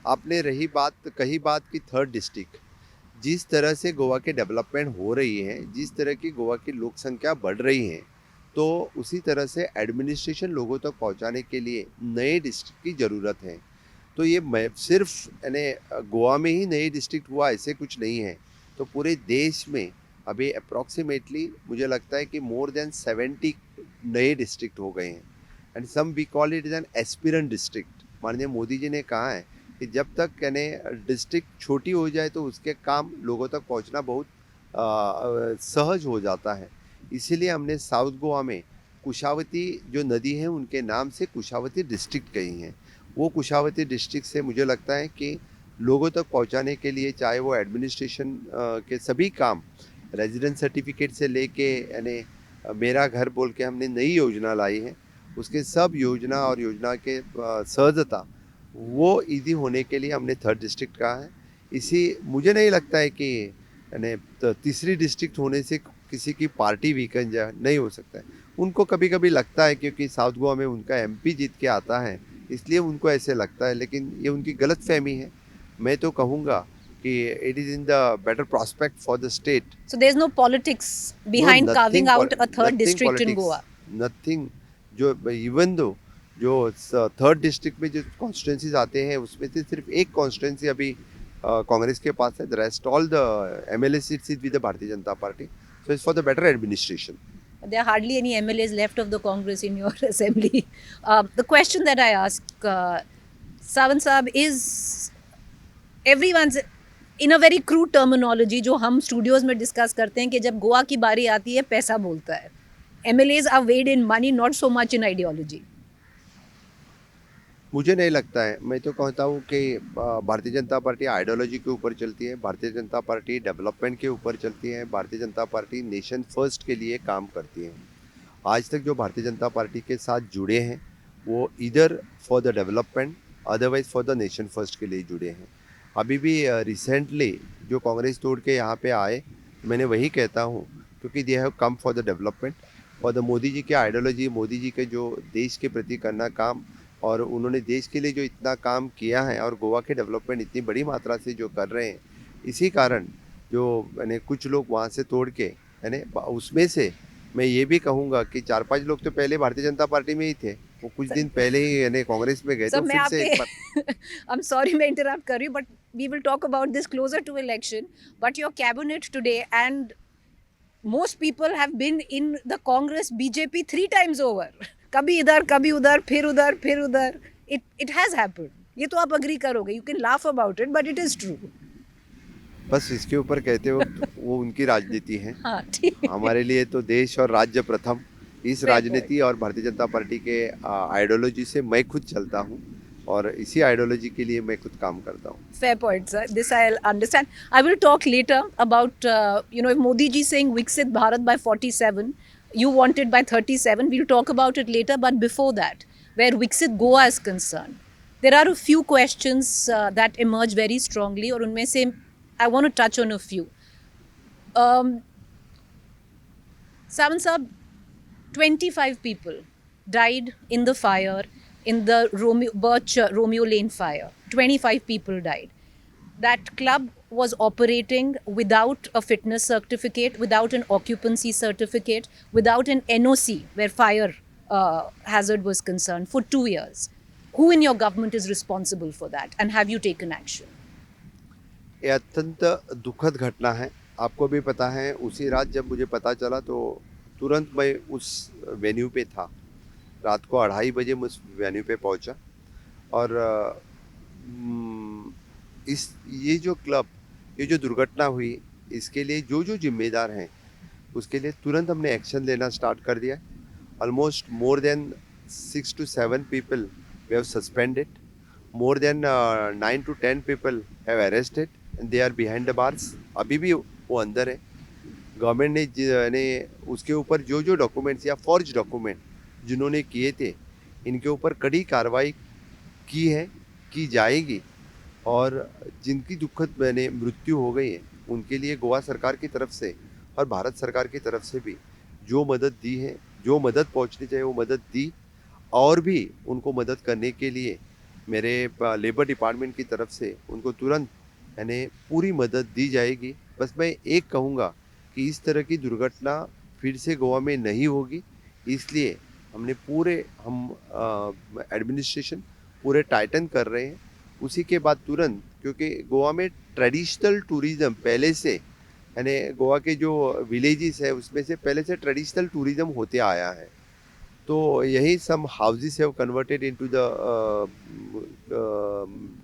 आपने कही बात की थर्ड डिस्ट्रिक्ट, जिस तरह से गोवा के डेवलपमेंट हो रही है, जिस तरह की गोवा की लोक संख्या बढ़ रही है, तो उसी तरह से एडमिनिस्ट्रेशन लोगों तक पहुंचाने के लिए नए डिस्ट्रिक्ट की ज़रूरत है। तो ये सिर्फ यानी गोवा में ही नए डिस्ट्रिक्ट हुआ ऐसे कुछ नहीं है, तो पूरे देश में अभी अप्रॉक्सीमेटली मुझे लगता है कि मोर देन 70 नए डिस्ट्रिक्ट हो गए हैं। And some we call it is an aspirant district. माननीय मोदी जी ने कहा है कि जब तक यानी डिस्ट्रिक्ट छोटी हो जाए तो उसके काम लोगों तक पहुंचना बहुत सहज हो जाता है। इसीलिए हमने साउथ गोवा में कुशावती जो नदी है उनके नाम से कुशावती डिस्ट्रिक्ट कही है। वो कुशावती डिस्ट्रिक्ट से मुझे लगता है कि लोगों तक पहुंचाने के लिए चाहे वो एडमिनिस्ट्रेशन के सभी काम, रेजिडेंस सर्टिफिकेट से लेके यानी मेरा घर बोल के हमने नई योजना लाई है, उसके सब योजना और योजना के सहजता वो ईजी होने के लिए हमने थर्ड डिस्ट्रिक्ट कहा है। इसी मुझे नहीं लगता है कि यानी तीसरी डिस्ट्रिक्ट होने से किसी की पार्टी वीकन जाए, नहीं हो सकता है। उनको कभी कभी लगता है क्योंकि साउथ गोवा में उनका एमपी जीत के आता है इसलिए उनको ऐसे लगता है, लेकिन ये उनकी गलत फहमी है। मैं तो कहूँगा कि it is in the better prospect for the state. So there's no politics behind carving out a third nothing district in politics, Goa. Nothing. जो इवन दो जो थर्ड डिस्ट्रिक्ट में जो कॉन्स्टिट्यूंसीज आते हैं उसमें से सिर्फ एक कॉन्स्टिट्यूंसी अभी कांग्रेस के पास है। The rest all the MLA seats is with the Bharatiya Janata party, so it's for the better administration. There are hardly any MLAs left of the Congress in your assembly. The question that I ask, Sawant Saab, is everyone's in a very crude terminology जो हम studios में discuss करते हैं कि जब गोवा की बारी आती है पैसा बोलता है। MLAs are weighed in money, not so much in ideology. मुझे नहीं लगता है। मैं तो कहता हूँ कि भारतीय जनता पार्टी आइडियोलॉजी के ऊपर चलती है, भारतीय जनता पार्टी डेवलपमेंट के ऊपर चलती है, भारतीय जनता पार्टी नेशन फर्स्ट के लिए काम करती है। आज तक जो भारतीय जनता पार्टी के साथ जुड़े हैं वो इधर for the development otherwise for the nation first के लिए जुड़े हैं। अभी भी रिसेंटली जो कांग्रेस तोड़ के यहाँ पे आए, मैंने वही कहता हूँ क्योंकि they have come for the development, for the Modi ji के आइडियोलॉजी, मोदी जी के जो देश के प्रति करना काम, और उन्होंने देश के लिए जो इतना काम किया है और गोवा के डेवलपमेंट इतनी बड़ी मात्रा से जो कर रहे हैं, इसी कारण जो यानी कुछ लोग वहाँ से तोड़ के यानी उसमें से मैं ये भी कहूँगा कि 4-5 लोग तो पहले भारतीय जनता पार्टी में ही थे, वो कुछ दिन पहले ही यानी कांग्रेस में गए। So तो मैं फिर से एक बार I'm sorry मैं interrupt कर रही हूँ, but we will talk about this closer to election. But your cabinet today and most people have been in the Congress BJP 3 times over. कभी इधर कभी उधर फिर उधर फिर उधर. It has happened. ये तो आप agree करोगे. You can laugh about it, but it is true. बस इसके ऊपर कहते हो वो उनकी राजनीति है। हाँ ठीक है. हमारे लिए तो देश और राज्य प्रथम। इस Fair राजनीति और भारतीय जनता पार्टी के आइडियोलॉजी से मैं खुद चलता हूँ और इसी आइडियोलॉजी के लिए मैं खुद काम करता हूँ। Fair point, sir. This I'll understand. I will talk later about, if Modi ji saying Viksit Bharat by 47, you want it by 37. We'll talk about it later. But before that, where Viksit Goa is concerned, there are a few questions that emerge very strongly. और उनमें से I want to touch on a few. Sawant Saab, 25 people died in the fire, in the Romeo Lane fire. 25 people died. That club was operating without a fitness certificate, without an occupancy certificate, without an NOC where fire hazard was concerned for 2 years. Who in your government is responsible for that, and have you taken action? ये अत्यंत दुखद घटना है। आपको भी पता है, उसी रात जब मुझे पता चला तो तुरंत मैं उस वेन्यू पे था। रात को 2:30 बजे मैं उस वेन्यू पे पहुंचा और इस ये जो क्लब, ये जो दुर्घटना हुई, इसके लिए जो जो जिम्मेदार हैं उसके लिए तुरंत हमने एक्शन लेना स्टार्ट कर दिया है। Almost more than 6 to 7 people we have suspended. More than 9 to 10 people have arrested and they are behind the bars. अभी भी वो अंदर है। गवर्नमेंट ने उसके ऊपर जो जो डॉक्यूमेंट्स या फॉर्ज डॉक्यूमेंट जिन्होंने किए थे, इनके ऊपर कड़ी कार्रवाई की है, की जाएगी। और जिनकी दुखद मृत्यु हो गई है, उनके लिए गोवा सरकार की तरफ से और भारत सरकार की तरफ से भी जो मदद दी है, जो मदद पहुंचनी चाहिए वो मदद दी। और भी उनको मदद करने के लिए मेरे लेबर डिपार्टमेंट की तरफ से उनको तुरंत पूरी मदद दी जाएगी। बस मैं एक कहूँगा कि इस तरह की दुर्घटना फिर से गोवा में नहीं होगी, इसलिए हमने हम एडमिनिस्ट्रेशन पूरे टाइटन कर रहे हैं। उसी के बाद तुरंत, क्योंकि गोवा में ट्रेडिशनल टूरिज़्म पहले से गोवा के जो विलेजेस है उसमें से पहले से ट्रेडिशनल टूरिज़्म होते आया है। तो यही some houses have converted into the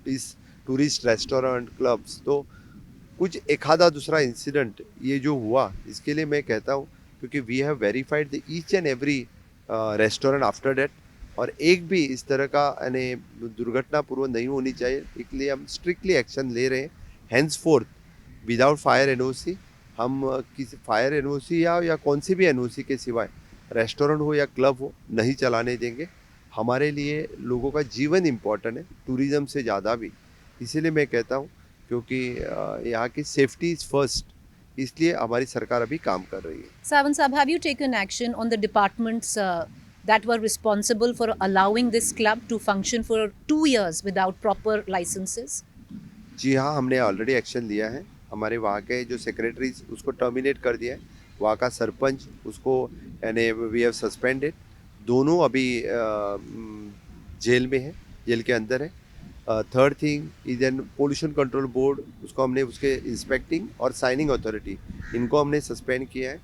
इस टूरिस्ट रेस्टोरेंट क्लब्स। तो कुछ एक आधा दूसरा इंसिडेंट ये जो हुआ, इसके लिए मैं कहता हूँ क्योंकि we have verified the each and every restaurant after date, और एक भी इस तरह का दुर्घटना पूर्व नहीं होनी चाहिए, इसलिए हम स्ट्रिक्टली एक्शन ले रहे हैं। Hence forth without fire NOC हम किसी फायर एनओसी या कौन सी भी एनओसी के सिवाय रेस्टोरेंट हो या क्लब हो नहीं चलाने देंगे। हमारे लिए लोगों का जीवन इम्पोर्टेंट है, टूरिज़्म से ज़्यादा भी। इसीलिए मैं कहता हूँ क्योंकि यहाँ की सेफ्टी इज़ फर्स्ट, इसलिए हमारी सरकार अभी काम कर रही है। Savan Sahab, have you taken action on the departments that were responsible for allowing this club to function for 2 years without proper licenses? जी हाँ, हमने ऑलरेडी एक्शन लिया है। हमारे वहाँ के जो सेक्रेटरीज उसको टर्मिनेट कर दिया है, वहाँ का सरपंच उसको वी हैव सस्पेंडेड। दोनों अभी जेल में है, जेल के अंदर है। Third thing is an pollution control board, उसको हमने उसके इंस्पेक्टिंग और साइनिंग अथॉरिटी इनको हमने सस्पेंड किया है।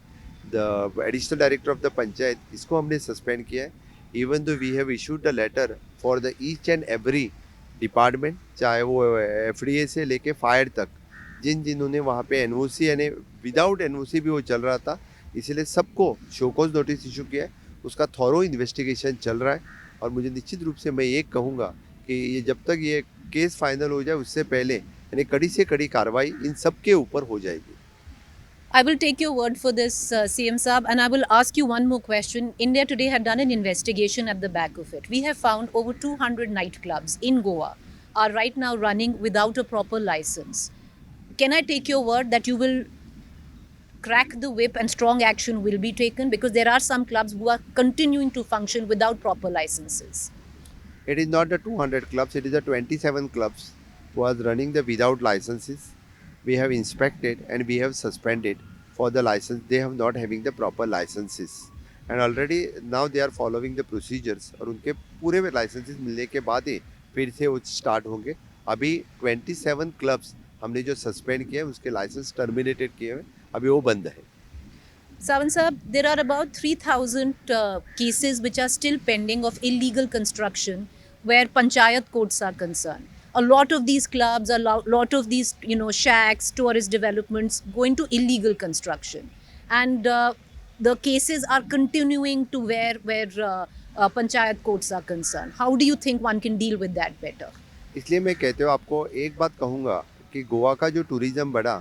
The additional director of the panchayat, इसको हमने सस्पेंड किया है। Even though we have issued the letter for the each and every department, चाहे वो एफडीए से लेके फायर तक, जिन्होंने वहाँ पे एनओसी विदाउट एनओसी भी वो चल रहा था, इसीलिए सबको शोकॉज नोटिस इशू किया है। उसका थॉरो इन्वेस्टिगेशन चल रहा है और मुझे निश्चित रूप से मैं ये कहूँगा कि ये जब तक ये केस फाइनल हो जाए उससे पहले कड़ी से कड़ी कार्रवाई इन सब के ऊपर हो जाएगी। I will take your word for this, CM Saab, and I will ask you one more question. India Today had done an investigation at the back of it. We have found over 200 nightclubs in Goa are right now running without a proper license. Can I take your word that you will crack the whip and strong action will be taken? Because there are some clubs who are continuing to function without proper licenses. It is not the 200 clubs, it is the 27 clubs who are running the without licenses. We have inspected and we have suspended for the license. They have not having the proper licenses. And already now they are following the procedures और उनके पूरे licenses मिलने के बाद ही फिर से वो start होंगे। अभी 27 क्लब्स हमने जो सस्पेंड किए हैं उसके लाइसेंस टर्मिनेटेड किए हैं, अभी वो बंद है। Savan Sahab, there are about 3,000 cases which are still pending of illegal construction where panchayat courts are concerned. A lot of these clubs, a lot of these shacks, tourist developments go into illegal construction, and the cases are continuing to where panchayat courts are concerned. How do you think one can deal with that better? इसलिए मैं कहते हो आपको एक बात कहूँगा कि गोवा का जो टूरिज़्म बढ़ा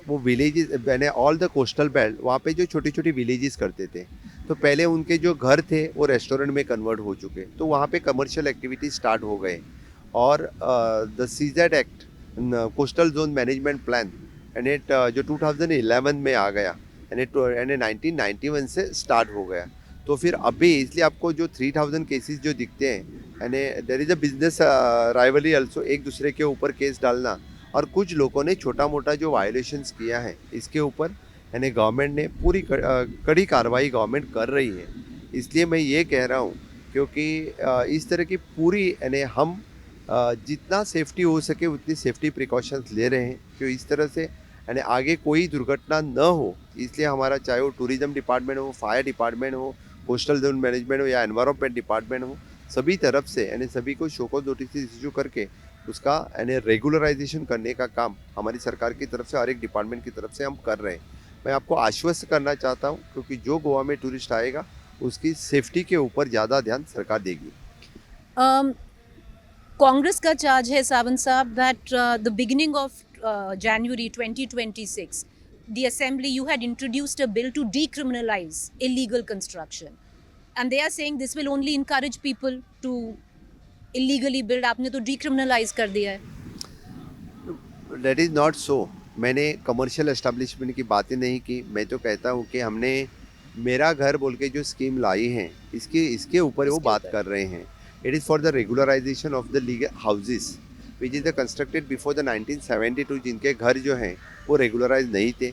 वो villages all the coastal belt, वहाँ पे जो छोटी छोटी विलेजेस करते थे, तो पहले उनके जो घर थे वो रेस्टोरेंट में कन्वर्ट हो चुके, तो वहाँ पे कमर्शियल एक्टिविटी स्टार्ट हो गए। और the CZ act, coastal zone management plan जो 2011 में आ गया 1991 से स्टार्ट हो गया। तो फिर अभी इसलिए आपको जो 3000 केसेस जो दिखते हैं there is a business rivalry also, एक दूसरे के ऊपर केस डालना, और कुछ लोगों ने छोटा मोटा जो वायलेशंस किया है इसके ऊपर गवर्नमेंट ने पूरी कड़ी कार्रवाई गवर्नमेंट कर रही है। इसलिए मैं ये कह रहा हूँ क्योंकि इस तरह की पूरी हम जितना सेफ्टी हो सके उतनी सेफ्टी प्रिकॉशंस ले रहे हैं कि इस तरह से आगे कोई दुर्घटना न हो। इसलिए हमारा चाहे वो टूरिज़्म डिपार्टमेंट हो, फायर डिपार्टमेंट हो, कोस्टल जोन मैनेजमेंट हो या एनवायरनमेंट डिपार्टमेंट हो, सभी तरफ से यानी सभी को शो कॉज नोटिस इशू करके उसका यानी रेगुलराइजेशन करने का काम हमारी सरकार की तरफ से हर एक डिपार्टमेंट की तरफ से हम कर रहे हैं। मैं आपको आश्वस्त करना चाहता हूँ क्योंकि जो गोवा में टूरिस्ट आएगा उसकी सेफ्टी के ऊपर ज़्यादा ध्यान सरकार देगी। कांग्रेस का चार्ज है सावंत साहब that the beginning of January 2026 the assembly you had introduced a bill to decriminalize illegal construction and they are saying this will only encourage people to illegally build. आपने तो decriminalize कर दिया है. That is not so. मैंने commercial establishment की बातें नहीं की। मैं तो कहता हूँ कि हमने मेरा घर बोल के जो स्कीम लाई है इसके ऊपर वो इसके बात ऊपर. कर रहे हैं। It is for the regularization of the legal houses which is the constructed before the 1972, जिनके घर जो हैं वो रेगुलराइज नहीं थे।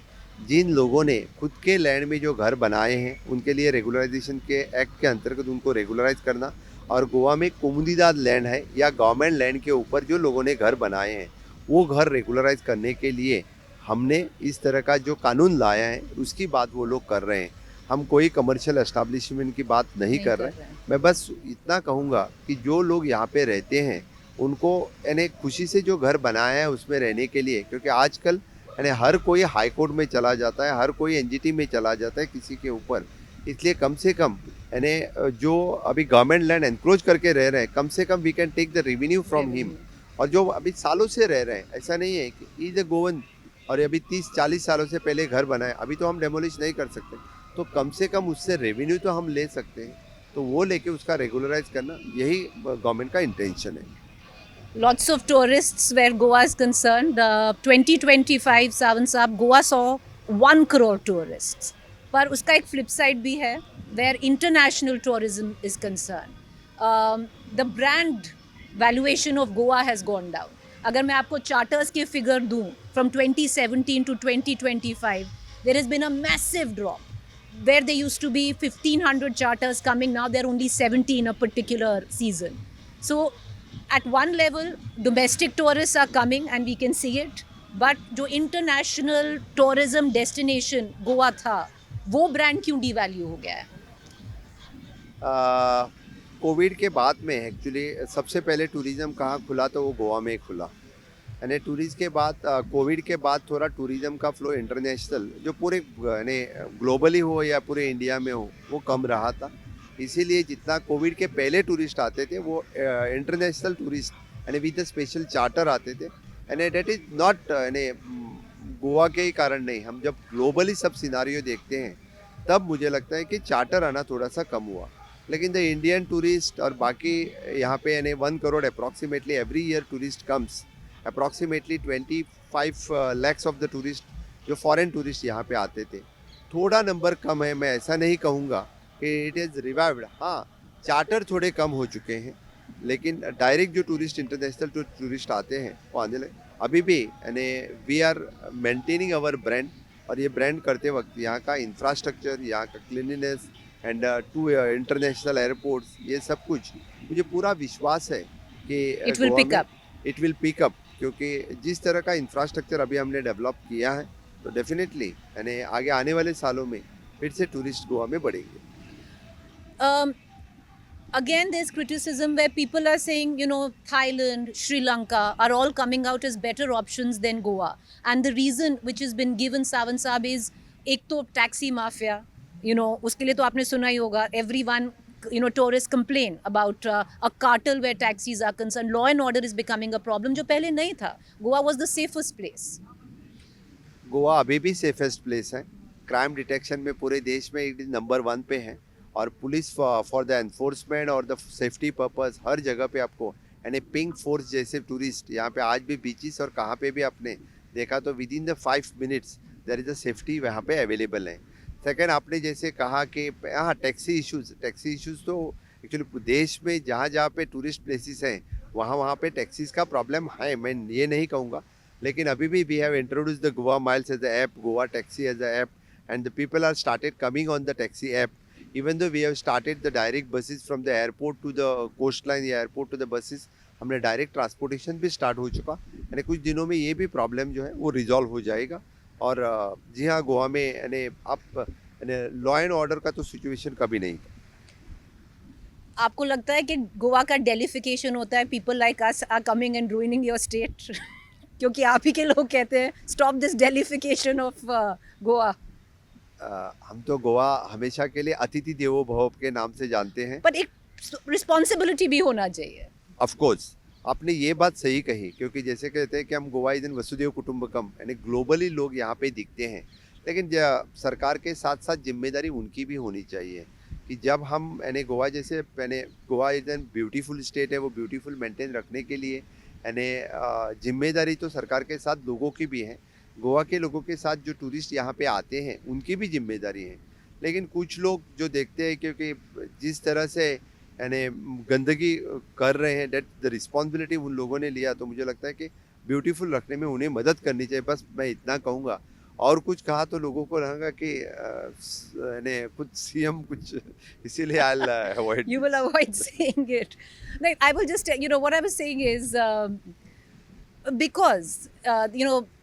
जिन लोगों ने खुद के लैंड में जो घर बनाए हैं उनके लिए रेगुलराइजेशन के एक्ट के अंतर्गत उनको रेगुलराइज करना, और गोवा में कोमुनिदाद लैंड है या गवर्नमेंट लैंड के ऊपर जो लोगों ने घर बनाए हैं वो घर रेगुलराइज करने के लिए हमने इस तरह का जो कानून लाया है उसकी बात वो लोग कर रहे हैं। हम कोई कमर्शियल एस्टेब्लिशमेंट की बात नहीं कर रहे हैं। मैं बस इतना कहूँगा कि जो लोग यहाँ पे रहते हैं उनको यानी खुशी से जो घर बनाया है उसमें रहने के लिए, क्योंकि आजकल यानी हर कोई हाई कोर्ट में चला जाता है, हर कोई एनजीटी में चला जाता है किसी के ऊपर, इसलिए कम से कम यानी जो अभी गवर्नमेंट लैंड एनक्रोच करके रह रहे हैं कम से कम we can take the revenue from him. और जो अभी सालों से रह रहे हैं, ऐसा नहीं है कि इज ए गोवन और अभी 30-40 सालों से पहले घर बनाए, अभी तो हम डेमोलिश नहीं कर सकते, तो कम से कम उससे रेवेन्यू तो हम ले सकते हैं, तो वो लेके उसका रेगुलराइज करना यही गवर्नमेंट का इंटेंशन है। Lots of tourists where Goa is concerned. 2025 Sawant साहब Goa saw 1 crore tourists. पर उसका एक flip side भी है where international tourism is concerned. The brand valuation of Goa has gone down. अगर मैं आपको charters की figure दूँ from 2017 to 2025, there has been a massive drop. Where there used to be 1,500 charters coming, now there are only 70 in a particular season. So at one level, domestic tourists are coming and we can see it. But जो international tourism destination Goa था, वो brand क्यों devalue हो गया है? Covid के बाद में एक्चुअली सबसे पहले टूरिज़्म कहाँ खुला तो वो गोवा में खुला। यानी टूरिस्ट के बाद कोविड के बाद थोड़ा टूरिज़्म का फ्लो इंटरनेशनल जो पूरे यानी ग्लोबली हो या पूरे इंडिया में हो वो कम रहा था, इसीलिए जितना कोविड के पहले टूरिस्ट आते थे वो इंटरनेशनल टूरिस्ट यानी विद स्पेशल चार्टर आते थे। यानी डेट इज़ नॉट यानी गोवा के ही कारण नहीं, हम जब ग्लोबली सब सिनारियो देखते हैं तब मुझे लगता है कि चार्टर आना थोड़ा सा कम हुआ। लेकिन द इंडियन टूरिस्ट और बाकी यहाँ पे यानी 1 crore approximately every year tourist comes, approximately 25 lakhs of the tourist जो फॉरेन टूरिस्ट यहाँ पे आते थे, थोड़ा नंबर कम है। मैं ऐसा नहीं कहूँगा कि इट इज़ रिवाइव्ड। हाँ, चार्टर थोड़े कम हो चुके हैं, लेकिन डायरेक्ट जो टूरिस्ट इंटरनेशनल टूरिस्ट आते हैं वो आने लगे। अभी भी यानी we are maintaining our brand, और ये ब्रांड करते वक्त यहाँ का इंफ्रास्ट्रक्चर, यहाँ का क्लीनिनेस एंड 2 इंटरनेशनल एयरपोर्ट्स, ये सब कुछ मुझे पूरा विश्वास है कि इट विल पिक अप, क्योंकि जिस तरह का इंफ्रास्ट्रक्चर अभी हमने डेवलप किया है तो डेफिनेटली यानी आगे आने वाले सालों में फिर से टूरिस्ट गोवा में बढ़ेंगे। Again, there's criticism where people are saying, you know, Thailand, Sri Lanka are all coming out as better options than Goa. And the reason which has been given, Savant Saab, is एक तो taxi mafia, you know, उसके लिए तो आपने सुना ही होगा, everyone, you know, tourists complain about a cartel where taxis are concerned. Law and order is becoming a problem, जो पहले नहीं था. Goa was the safest place. Goa अभी भी सेफेस्ट प्लेस है। क्राइम डिटेक्शन में पूरे देश में इट इज़ नंबर 1 पे है, और पुलिस फॉर द एनफोर्समेंट और द सेफ्टी पर्पस हर जगह पे आपको यानी पिंक फोर्स जैसे टूरिस्ट यहाँ पे आज भी बीचेस और कहाँ पे भी आपने देखा तो within the 5 minutes there is a safety वहाँ पे अवेलेबल है। सेकेंड, आपने जैसे कहा कि हाँ टैक्सी इश्यूज़ तो एक्चुअली देश में जहाँ जहाँ पे टूरिस्ट प्लेसेस हैं वहाँ पे टैक्सीज़ का प्रॉब्लम है, मैं ये नहीं कहूँगा, लेकिन अभी भी we have introduce the Goa miles as the app, Goa taxi as the app, and the people are started coming on the taxi app. Even though we have started the direct buses from the airport to the coastline, the airport to the buses, हमने direct transportation भी start हो चुका, यानी कुछ दिनों में ये भी प्रॉब्लम जो है वो रिजॉल्व हो जाएगा। और जी हाँ, गोवा में यानी आप लॉ एंड ऑर्डर का तो सिचुएशन कभी नहीं था। आपको लगता है कि गोवा का डेलिफिकेशन होता है, people like us are coming and ruining your state? क्योंकि आप ही के लोग कहते हैं stop this Delhification of Goa. हम तो गोवा हमेशा के लिए अतिथि देवो भव के नाम से जानते हैं. पर एक रिस्पॉन्सिबिलिटी भी होना चाहिए. ऑफ कोर्स आपने ये बात सही कही, क्योंकि जैसे कहते हैं कि हम गोवा इज इन वसुदेव कुटुंबकम, यानी ग्लोबली लोग यहाँ पे दिखते हैं, लेकिन सरकार के साथ साथ जिम्मेदारी उनकी भी होनी चाहिए कि जब हम यानी गोवा जैसे यानी Goa is an beautiful state है, वो ब्यूटीफुल मेंटेन रखने के लिए यानी जिम्मेदारी तो सरकार के साथ लोगों की भी है. गोवा के लोगों के साथ जो टूरिस्ट यहाँ पे आते हैं उनकी भी जिम्मेदारी है, लेकिन कुछ लोग जो देखते हैं क्योंकि जिस तरह से यानी गंदगी कर रहे हैं, डेट द रिस्पॉन्सिबिलिटी उन लोगों ने लिया, तो मुझे लगता है कि ब्यूटीफुल रखने में उन्हें मदद करनी चाहिए. बस मैं इतना कहूँगा, और कुछ कहा तो लोगों को लगेगा कि यानी कुछ सीएम कुछ, इसीलिए I avoid. You will avoid saying it. Like, I will just, what I was saying is because,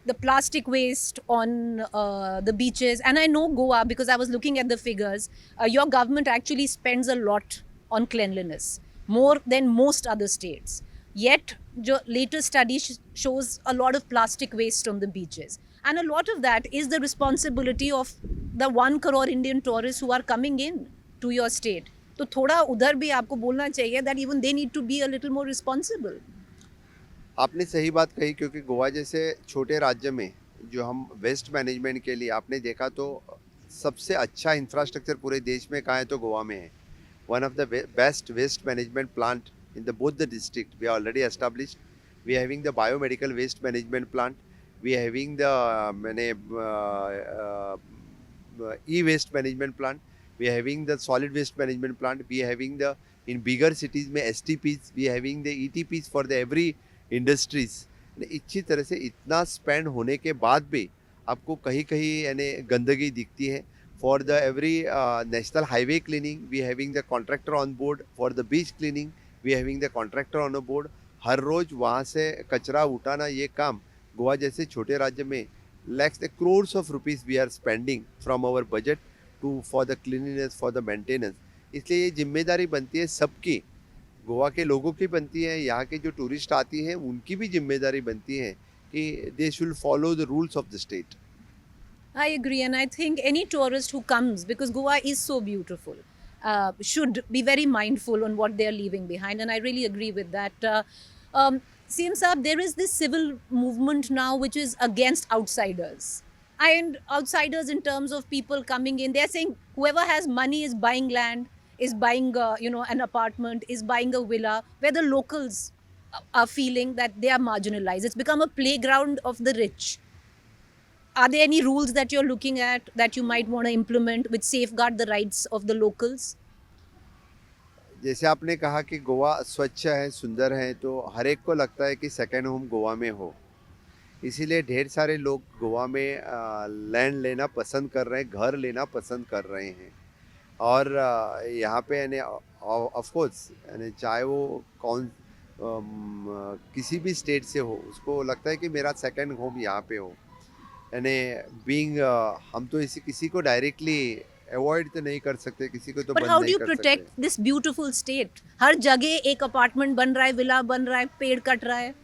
the plastic waste on the beaches, and I know Goa because I was looking at the figures, your government actually spends a lot on cleanliness, more than most other states. Yet, the latest study shows a lot of plastic waste on the beaches. And a lot of that is the responsibility of the 1 crore Indian tourists who are coming in to your state. तो थोड़ा उधर भी आपको बोलना चाहिए that even they need to be a little more responsible. आपने सही बात कही, क्योंकि गोवा जैसे छोटे राज्य में जो हम वेस्ट मैनेजमेंट के लिए आपने देखा तो सबसे अच्छा इंफ्रास्ट्रक्चर पूरे देश में कहाँ है तो गोवा में है. One of the best waste management plant in the both the district we are already established. We are having the biomedical waste management plant. We are having the e-waste management plant. We are having the solid waste management plant. We are having the in bigger cities में STPs. We are having the ETPs for the every industries. इसी तरह से इतना spend होने के बाद भी आपको कहीं कहीं यानी गंदगी दिखती है. For the every national highway cleaning, we are having the contractor on board. For the beach cleaning, we are having the contractor on board. हर रोज वहाँ से कचरा उठाना ये काम गोवा जैसे छोटे राज्य में lakhs crores of rupees we are spending from our budget to for the cleanliness, for the maintenance. इसलिए ये जिम्मेदारी बनती है सबकी, गोवा के लोगों की बनती है, यहाँ के जो टूरिस्ट आती हैं उनकी भी जिम्मेदारी बनती है कि they should follow the rules of the state. I agree, and I think any tourist who comes, because Goa is so beautiful, should be very mindful on what they are leaving behind, and I really agree with that. CM Saab, there is this civil movement now which is against outsiders. And outsiders in terms of people coming in, they are saying whoever has money is buying land, is buying an apartment, is buying a villa, where the locals are feeling that they are marginalized. It's become a playground of the rich. Are there any rules that you're looking at that you might want to implement which safeguard the rights of the locals? जैसे आपने कहा कि गोवा स्वच्छ है, सुंदर है, तो हर एक को लगता है कि सेकेंड होम गोवा में हो, इसीलिए ढेर सारे लोग गोवा में लैंड लेना पसंद कर रहे हैं, घर लेना पसंद कर रहे हैं. और यहाँ पे यानी ऑफ कोर्स यानी चाहे वो किसी भी स्टेट से हो, उसको लगता है कि मेरा सेकेंड होम यहाँ पे हो. यानी बीइंग हम तो इसी किसी को डायरेक्टली अवॉइड तो नहीं कर सकते, किसी को तो But बंद how do नहीं you कर protect सकते. this beautiful state? हर जगह एक अपार्टमेंट बन रहा है, विला बन रहा है, पेड़ कट रहा है.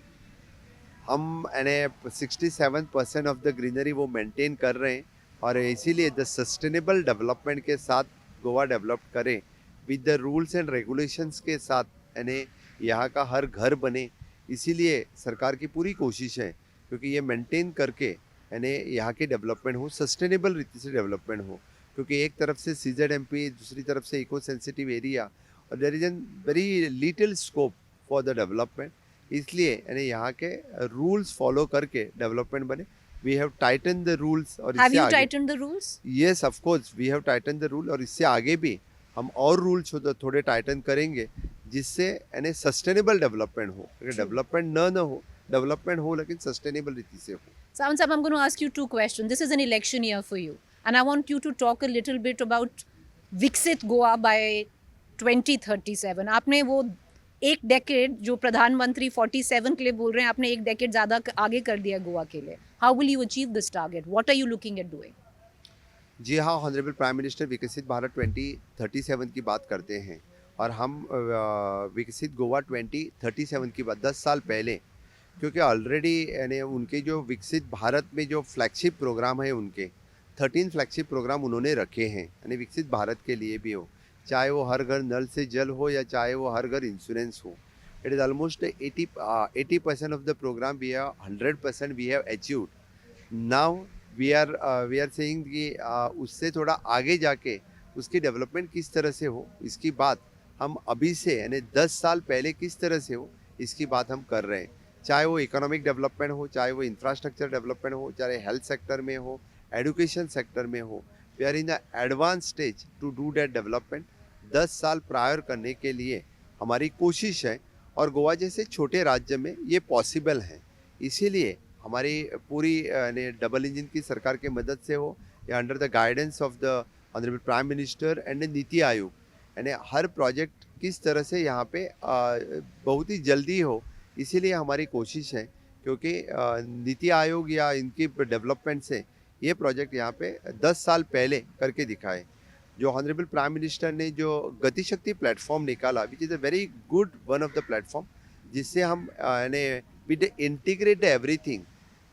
हम यानी 67% ऑफ द ग्रीनरी वो मेंटेन कर रहे हैं, और इसीलिए द सस्टेनेबल डेवलपमेंट के साथ गोवा डेवलप करें with the rules and regulations के साथ, यानी यहाँ का हर घर बने. इसीलिए सरकार की पूरी कोशिश है, क्योंकि ये मेंटेन करके यानी यहाँ की डेवलपमेंट हो, सस्टेनेबल रीति से डेवलपमेंट हो. क्योंकि एक तरफ से CZMP, दूसरी तरफ से इको सेंसिटिव एरिया, और there is an very little scope for the development. इसलिए यानी यहाँ के रूल्स फॉलो करके डेवलपमेंट बने. We have tighten the rules, और Have इससे you आगे tightened the rules? Yes of course we have tighten the rule, और इससे आगे भी हम और रूल्स थोड़े टाइटन करेंगे, जिससे यानी सस्टेनेबल डेवलपमेंट हो. डेवलपमेंट न हो, डेवलपमेंट हो लेकिन सस्टेनेबल रीति से हो. Sawan Saab, I'm going to ask you two questions. This is an election year for you, and I want you to talk a little bit about Viksit Goa by 2037. आपने वो एक decade जो प्रधानमंत्री 47 के लिए बोल रहे हैं, आपने एक डेकेड ज़्यादा आगे कर दिया गोवा के लिए. How will you achieve this target? What are you looking at doing? जी हाँ, ऑनरेबल प्राइम मिनिस्टर विकसित भारत 2037 की बात करते हैं. और हम विकसित गोवा 2037 की बात 10 साल पहले, क्योंकि ऑलरेडी यानी उनके जो विकसित भारत में जो फ्लैगशिप प्रोग्राम है उनके 13 फ्लैगशिप प्रोग्राम उन्होंने रखे हैं, यानी विकसित भारत के लिए भी हो, चाहे वो हर घर नल से जल हो या चाहे वो हर घर इंश्योरेंस हो. It is almost 80% of the program we have 100% we have achieved. Now we are saying कि उससे थोड़ा आगे जाके उसकी डेवलपमेंट किस तरह से हो, इसकी बात हम अभी से यानी 10 साल पहले किस तरह से हो, इसकी बात हम कर रहे हैं. चाहे वो इकोनॉमिक डेवलपमेंट हो, चाहे वो इंफ्रास्ट्रक्चर डेवलपमेंट हो, चाहे हेल्थ सेक्टर में हो, एजुकेशन सेक्टर में हो, we are in the advance stage to do that development. 10 साल प्रायर करने के लिए हमारी कोशिश है और गोवा जैसे छोटे राज्य में ये पॉसिबल है. इसीलिए हमारी पूरी डबल इंजन की सरकार की मदद से हो या under the guidance of the honourable prime minister and NITI Aayog, यानी हर प्रोजेक्ट किस तरह से यहाँ पे बहुत ही जल्दी हो, इसीलिए हमारी कोशिश है. क्योंकि नीति आयोग या इनकी डेवलपमेंट से ये प्रोजेक्ट यहाँ पे 10 साल पहले करके दिखाए. जो ऑनरेबल प्राइम मिनिस्टर ने जो गतिशक्ति प्लेटफॉर्म निकाला, which is a very good one of the platform, जिससे हम विद इंटीग्रेट एवरीथिंग,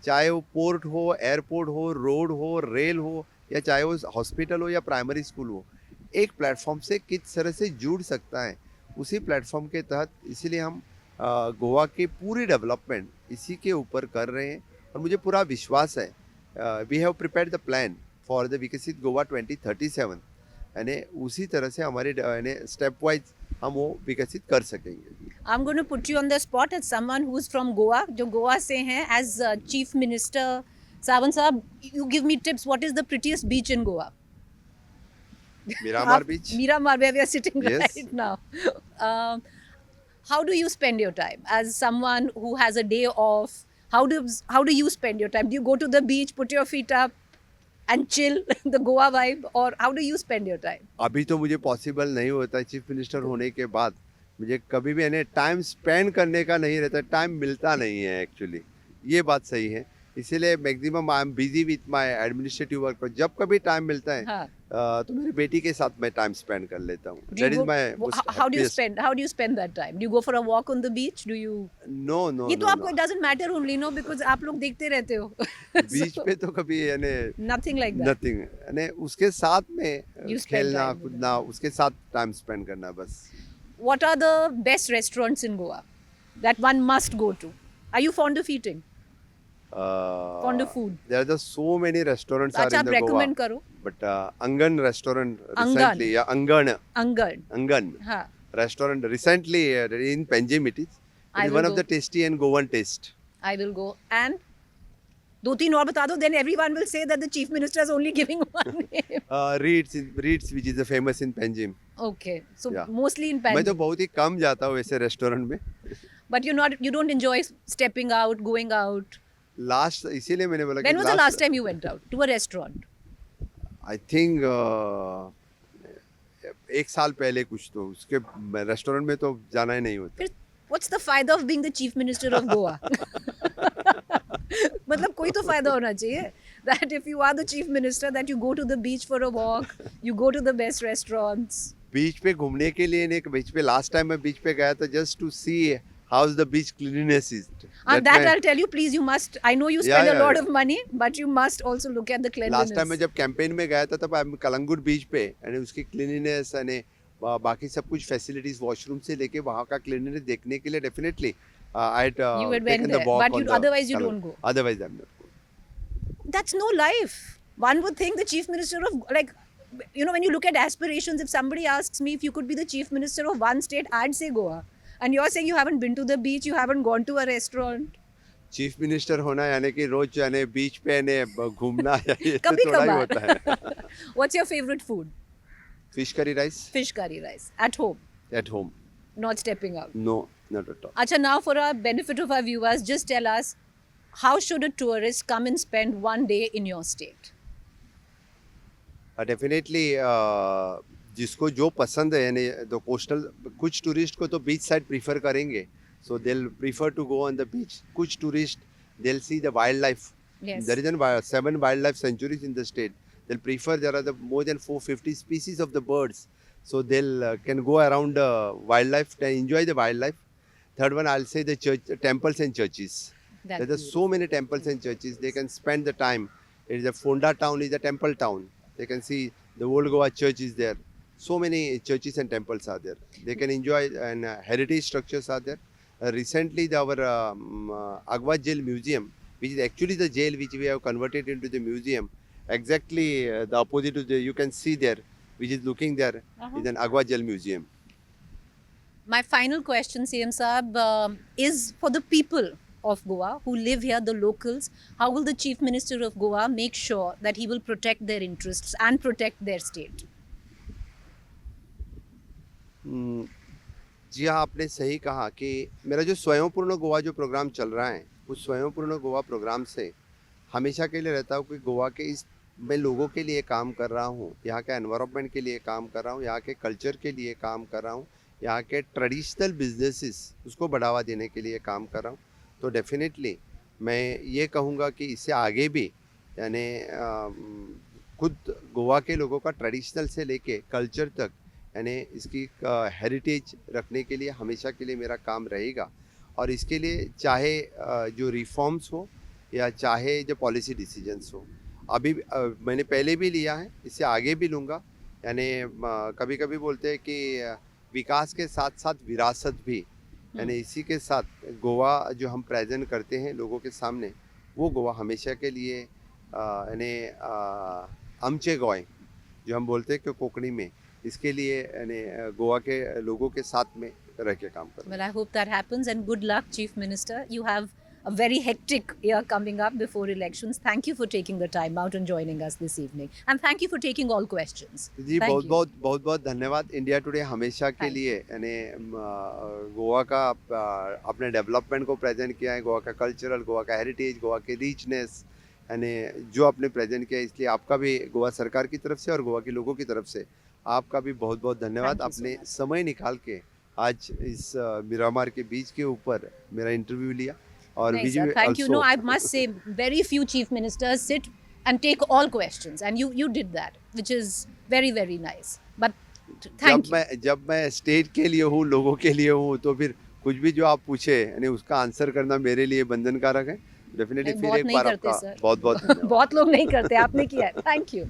चाहे वो पोर्ट हो, एयरपोर्ट हो, रोड हो, रेल हो या चाहे वो हॉस्पिटल हो या प्राइमरी स्कूल हो, एक प्लेटफॉर्म से किस तरह से जुड़ सकता है, उसी प्लेटफॉर्म के तहत इसीलिए हम गोवा की पूरी डेवलपमेंट इसी के ऊपर कर रहे हैं. और मुझे पूरा विश्वास है we have prepared the plan for the विकसित गोवा 2037, यानी उसी तरह से हमारे स्टेप वाइज हम वो विकसित कर सकेंगे. I'm going to put you on the spot as someone who's from Goa, जो गोवा से हैं. As Chief Minister, सावंत साहब, you give me tips. What is the prettiest beach in Goa? Miramar Beach. Miramar, where we are sitting Yes. right now. How do you spend your time as someone who has a day off? How do you spend your time? Do you go to the beach, put your feet up and chill, the Goa vibe, or how do you spend your time? अभी तो मुझे possible नहीं होता, chief minister होने के बाद मुझे कभी भी यानी टाइम स्पेंड करने का नहीं रहता, टाइम मिलता नहीं है एक्चुअली, ये बात सही है. इसीलिए maximum I am busy with my administrative work. जब कभी टाइम मिलता है हाँ. तो मेरी बेटी के साथ मैं टाइम स्पेंड कर लेता हूँ. Do you that is go- my how do you spend that time? Do you go for a walk on the beach? Do you know ये तो आपको it doesn't matter only, no, because आप लोग देखते रहते हो. बीच पे तो कभी यानी Nothing like that. नथिंग, यानी उसके साथ में You spend खेलना time with कूदना, उसके साथ टाइम स्पेंड करना बस. What are the best restaurants in Goa that one must go to? Are you fond of eating? Fond of food? There are just so many restaurants are अच्छा, in आप the Goa. recommend करो. But Angan restaurant Angan. recently, yeah, Angan. Angan हाँ. restaurant recently in Panjim it is. I It is will one of go. the tasty and Goan taste. I will go. And दो तीन और बता दो, then everyone will say that the chief minister is only giving one name. Reeds which is famous in Panjim. Okay, so Yeah. mostly in मैं तो Panjim. बहुत ही कम जाता हूँ ऐसे रेस्टोरेंट में. But you don't enjoy stepping out, going out. Last इसीलिए मैंने बोला When was the last time you went out to a restaurant? I think एक साल पहले कुछ, तो उसके रेस्टोरेंट में तो जाना ही नहीं होता. फिर what's the फायदा of being the chief minister of Goa? मतलब कोई तो फायदा होना चाहिए. That if you are the chief minister, that you go to the beach for a walk, you go to the best restaurants. बीच पे घूमने के लिए नहीं, बीच पे लास्ट टाइम मैं बीच पे गया था just to see how is the beach cleanness is. That I'll tell you, please, you must. I know you spend Yeah, a lot yeah. of money, but you must also look at the cleanliness. Last time मैं जब campaign में गया था तब कलंगुट बीच पे यानी उसकी cleanliness यानी बाकी सब कुछ फैसिलिटीज वॉशरूम से लेके वहाँ का क्लीनिनेस देखने के लिए definitely I had You had went taken the there, walk. but otherwise you don't go. Otherwise I'm not going. That's no life. One would think the chief minister of, like, you know, when you look at aspirations, if somebody asks me if you could be the chief minister of one state, I'd say Goa. And you're saying you haven't been to the beach, you haven't gone to a restaurant. Chief minister होना यानी कि रोज यानी बीच पे यानी घूमना ये तो कभी थोड़ा ही होता है. कभार. What's your favorite food? Fish curry rice Fish curry rice at home, at home. not stepping out. No not at all. Acha, now for our benefit of our viewers, just tell us, how should a tourist come and spend one day in your state? Definitely जिसको जो पसंद है यानी तो coastal, कुछ tourist को तो बीच side prefer करेंगे, so they will prefer to go on the beach. कुछ tourist they will see the wild life. Yes. There is 7 wildlife sanctuaries in the state. They'll prefer, there are more than 450 species of the birds. so they'll can go around wildlife and enjoy the wildlife. Third one, I'll say the church, temples and churches. That's There are so many temples and churches. They can spend the time. It is a Fonda town is a temple town. They can see the old Goa church is there. So many churches and temples are there. They can enjoy, and heritage structures are there. Recently, our Agwa Jail Museum, which is actually the jail which we have converted into the museum, exactly the opposite to the, you can see there, which is looking there, is an Agwa Jail Museum. My final question, CM Saab, is for the people of Goa who live here, the locals. How will the Chief Minister of Goa make sure that he will protect their interests and protect their state? जी हाँ, आपने सही कहा कि मेरा जो स्वयंपूर्ण गोवा जो programme चल रहा है, उस स्वयंपूर्ण गोवा प्रोग्राम से हमेशा के लिए रहता हूँ कि गोवा के इस मैं लोगों के लिए काम कर रहा हूँ, यहाँ के एनवायरनमेंट के लिए काम कर रहा हूँ, यहाँ के कल्चर के लिए काम कर रहा हूँ, यहाँ के ट्रेडिशनल बिजनेसेस उसको बढ़ावा देने के लिए काम कर रहा हूँ. तो डेफिनेटली मैं ये कहूँगा कि इससे आगे भी यानी खुद गोवा के लोगों का ट्रेडिशनल से लेके कल्चर तक यानी इसकी हेरिटेज रखने के लिए हमेशा के लिए मेरा काम रहेगा. और इसके लिए चाहे जो रिफॉर्म्स हो या चाहे जो पॉलिसी डिसीजंस हो, अभी मैंने पहले भी लिया है, इससे आगे भी लूँगा. यानी कभी कभी बोलते हैं कि विकास के साथ साथ विरासत भी, यानी इसी के साथ गोवा जो हम प्रेजेंट करते हैं लोगों के सामने, वो गोवा हमेशा के लिए यानी आमचे गोय जो हम बोलते हैं कि कोकणी में, इसके लिए यानी गोवा के लोगों के साथ में रह के काम करूँ. Well, I hope that happens and good luck, Chief Minister. You have a very hectic year coming up before elections. Thank you for taking the time out and joining us this evening. And thank you for taking all questions. Ji Thank बहुत you. बहुत बहुत बहुत धन्यवाद. India today हमेशा के Thank लिए यानी गोवा का अपने डेवलपमेंट को प्रेजेंट किया है, गोवा का कल्चरल, गोवा का हेरिटेज, गोवा के रिचनेस यानी जो आपने प्रेजेंट किया है, इसलिए आपका भी गोवा सरकार की तरफ से और गोवा के लोगों की तरफ से आपका भी बहुत बहुत धन्यवाद. Thank you so आपने much. समय निकाल के आज इस मिरामार के बीच के ऊपर मेरा इंटरव्यू लिया. और Nice, Vijay sir. Thank you. also- No, I must say, very few chief ministers sit and take all questions, and you did that, which is very, very nice. But thank you. जब मैं state के लिए हूँ, लोगों के लिए हूँ, तो फिर कुछ भी जो आप पूछे यानी उसका आंसर करना मेरे लिए बंधनकारक है. डेफिनेटली नहीं, फिर बहुत एक नहीं बार करते, आपका सर. बहुत बहुत धन्यवाद. बहुत लोग नहीं करते, आपने किया है. Thank you.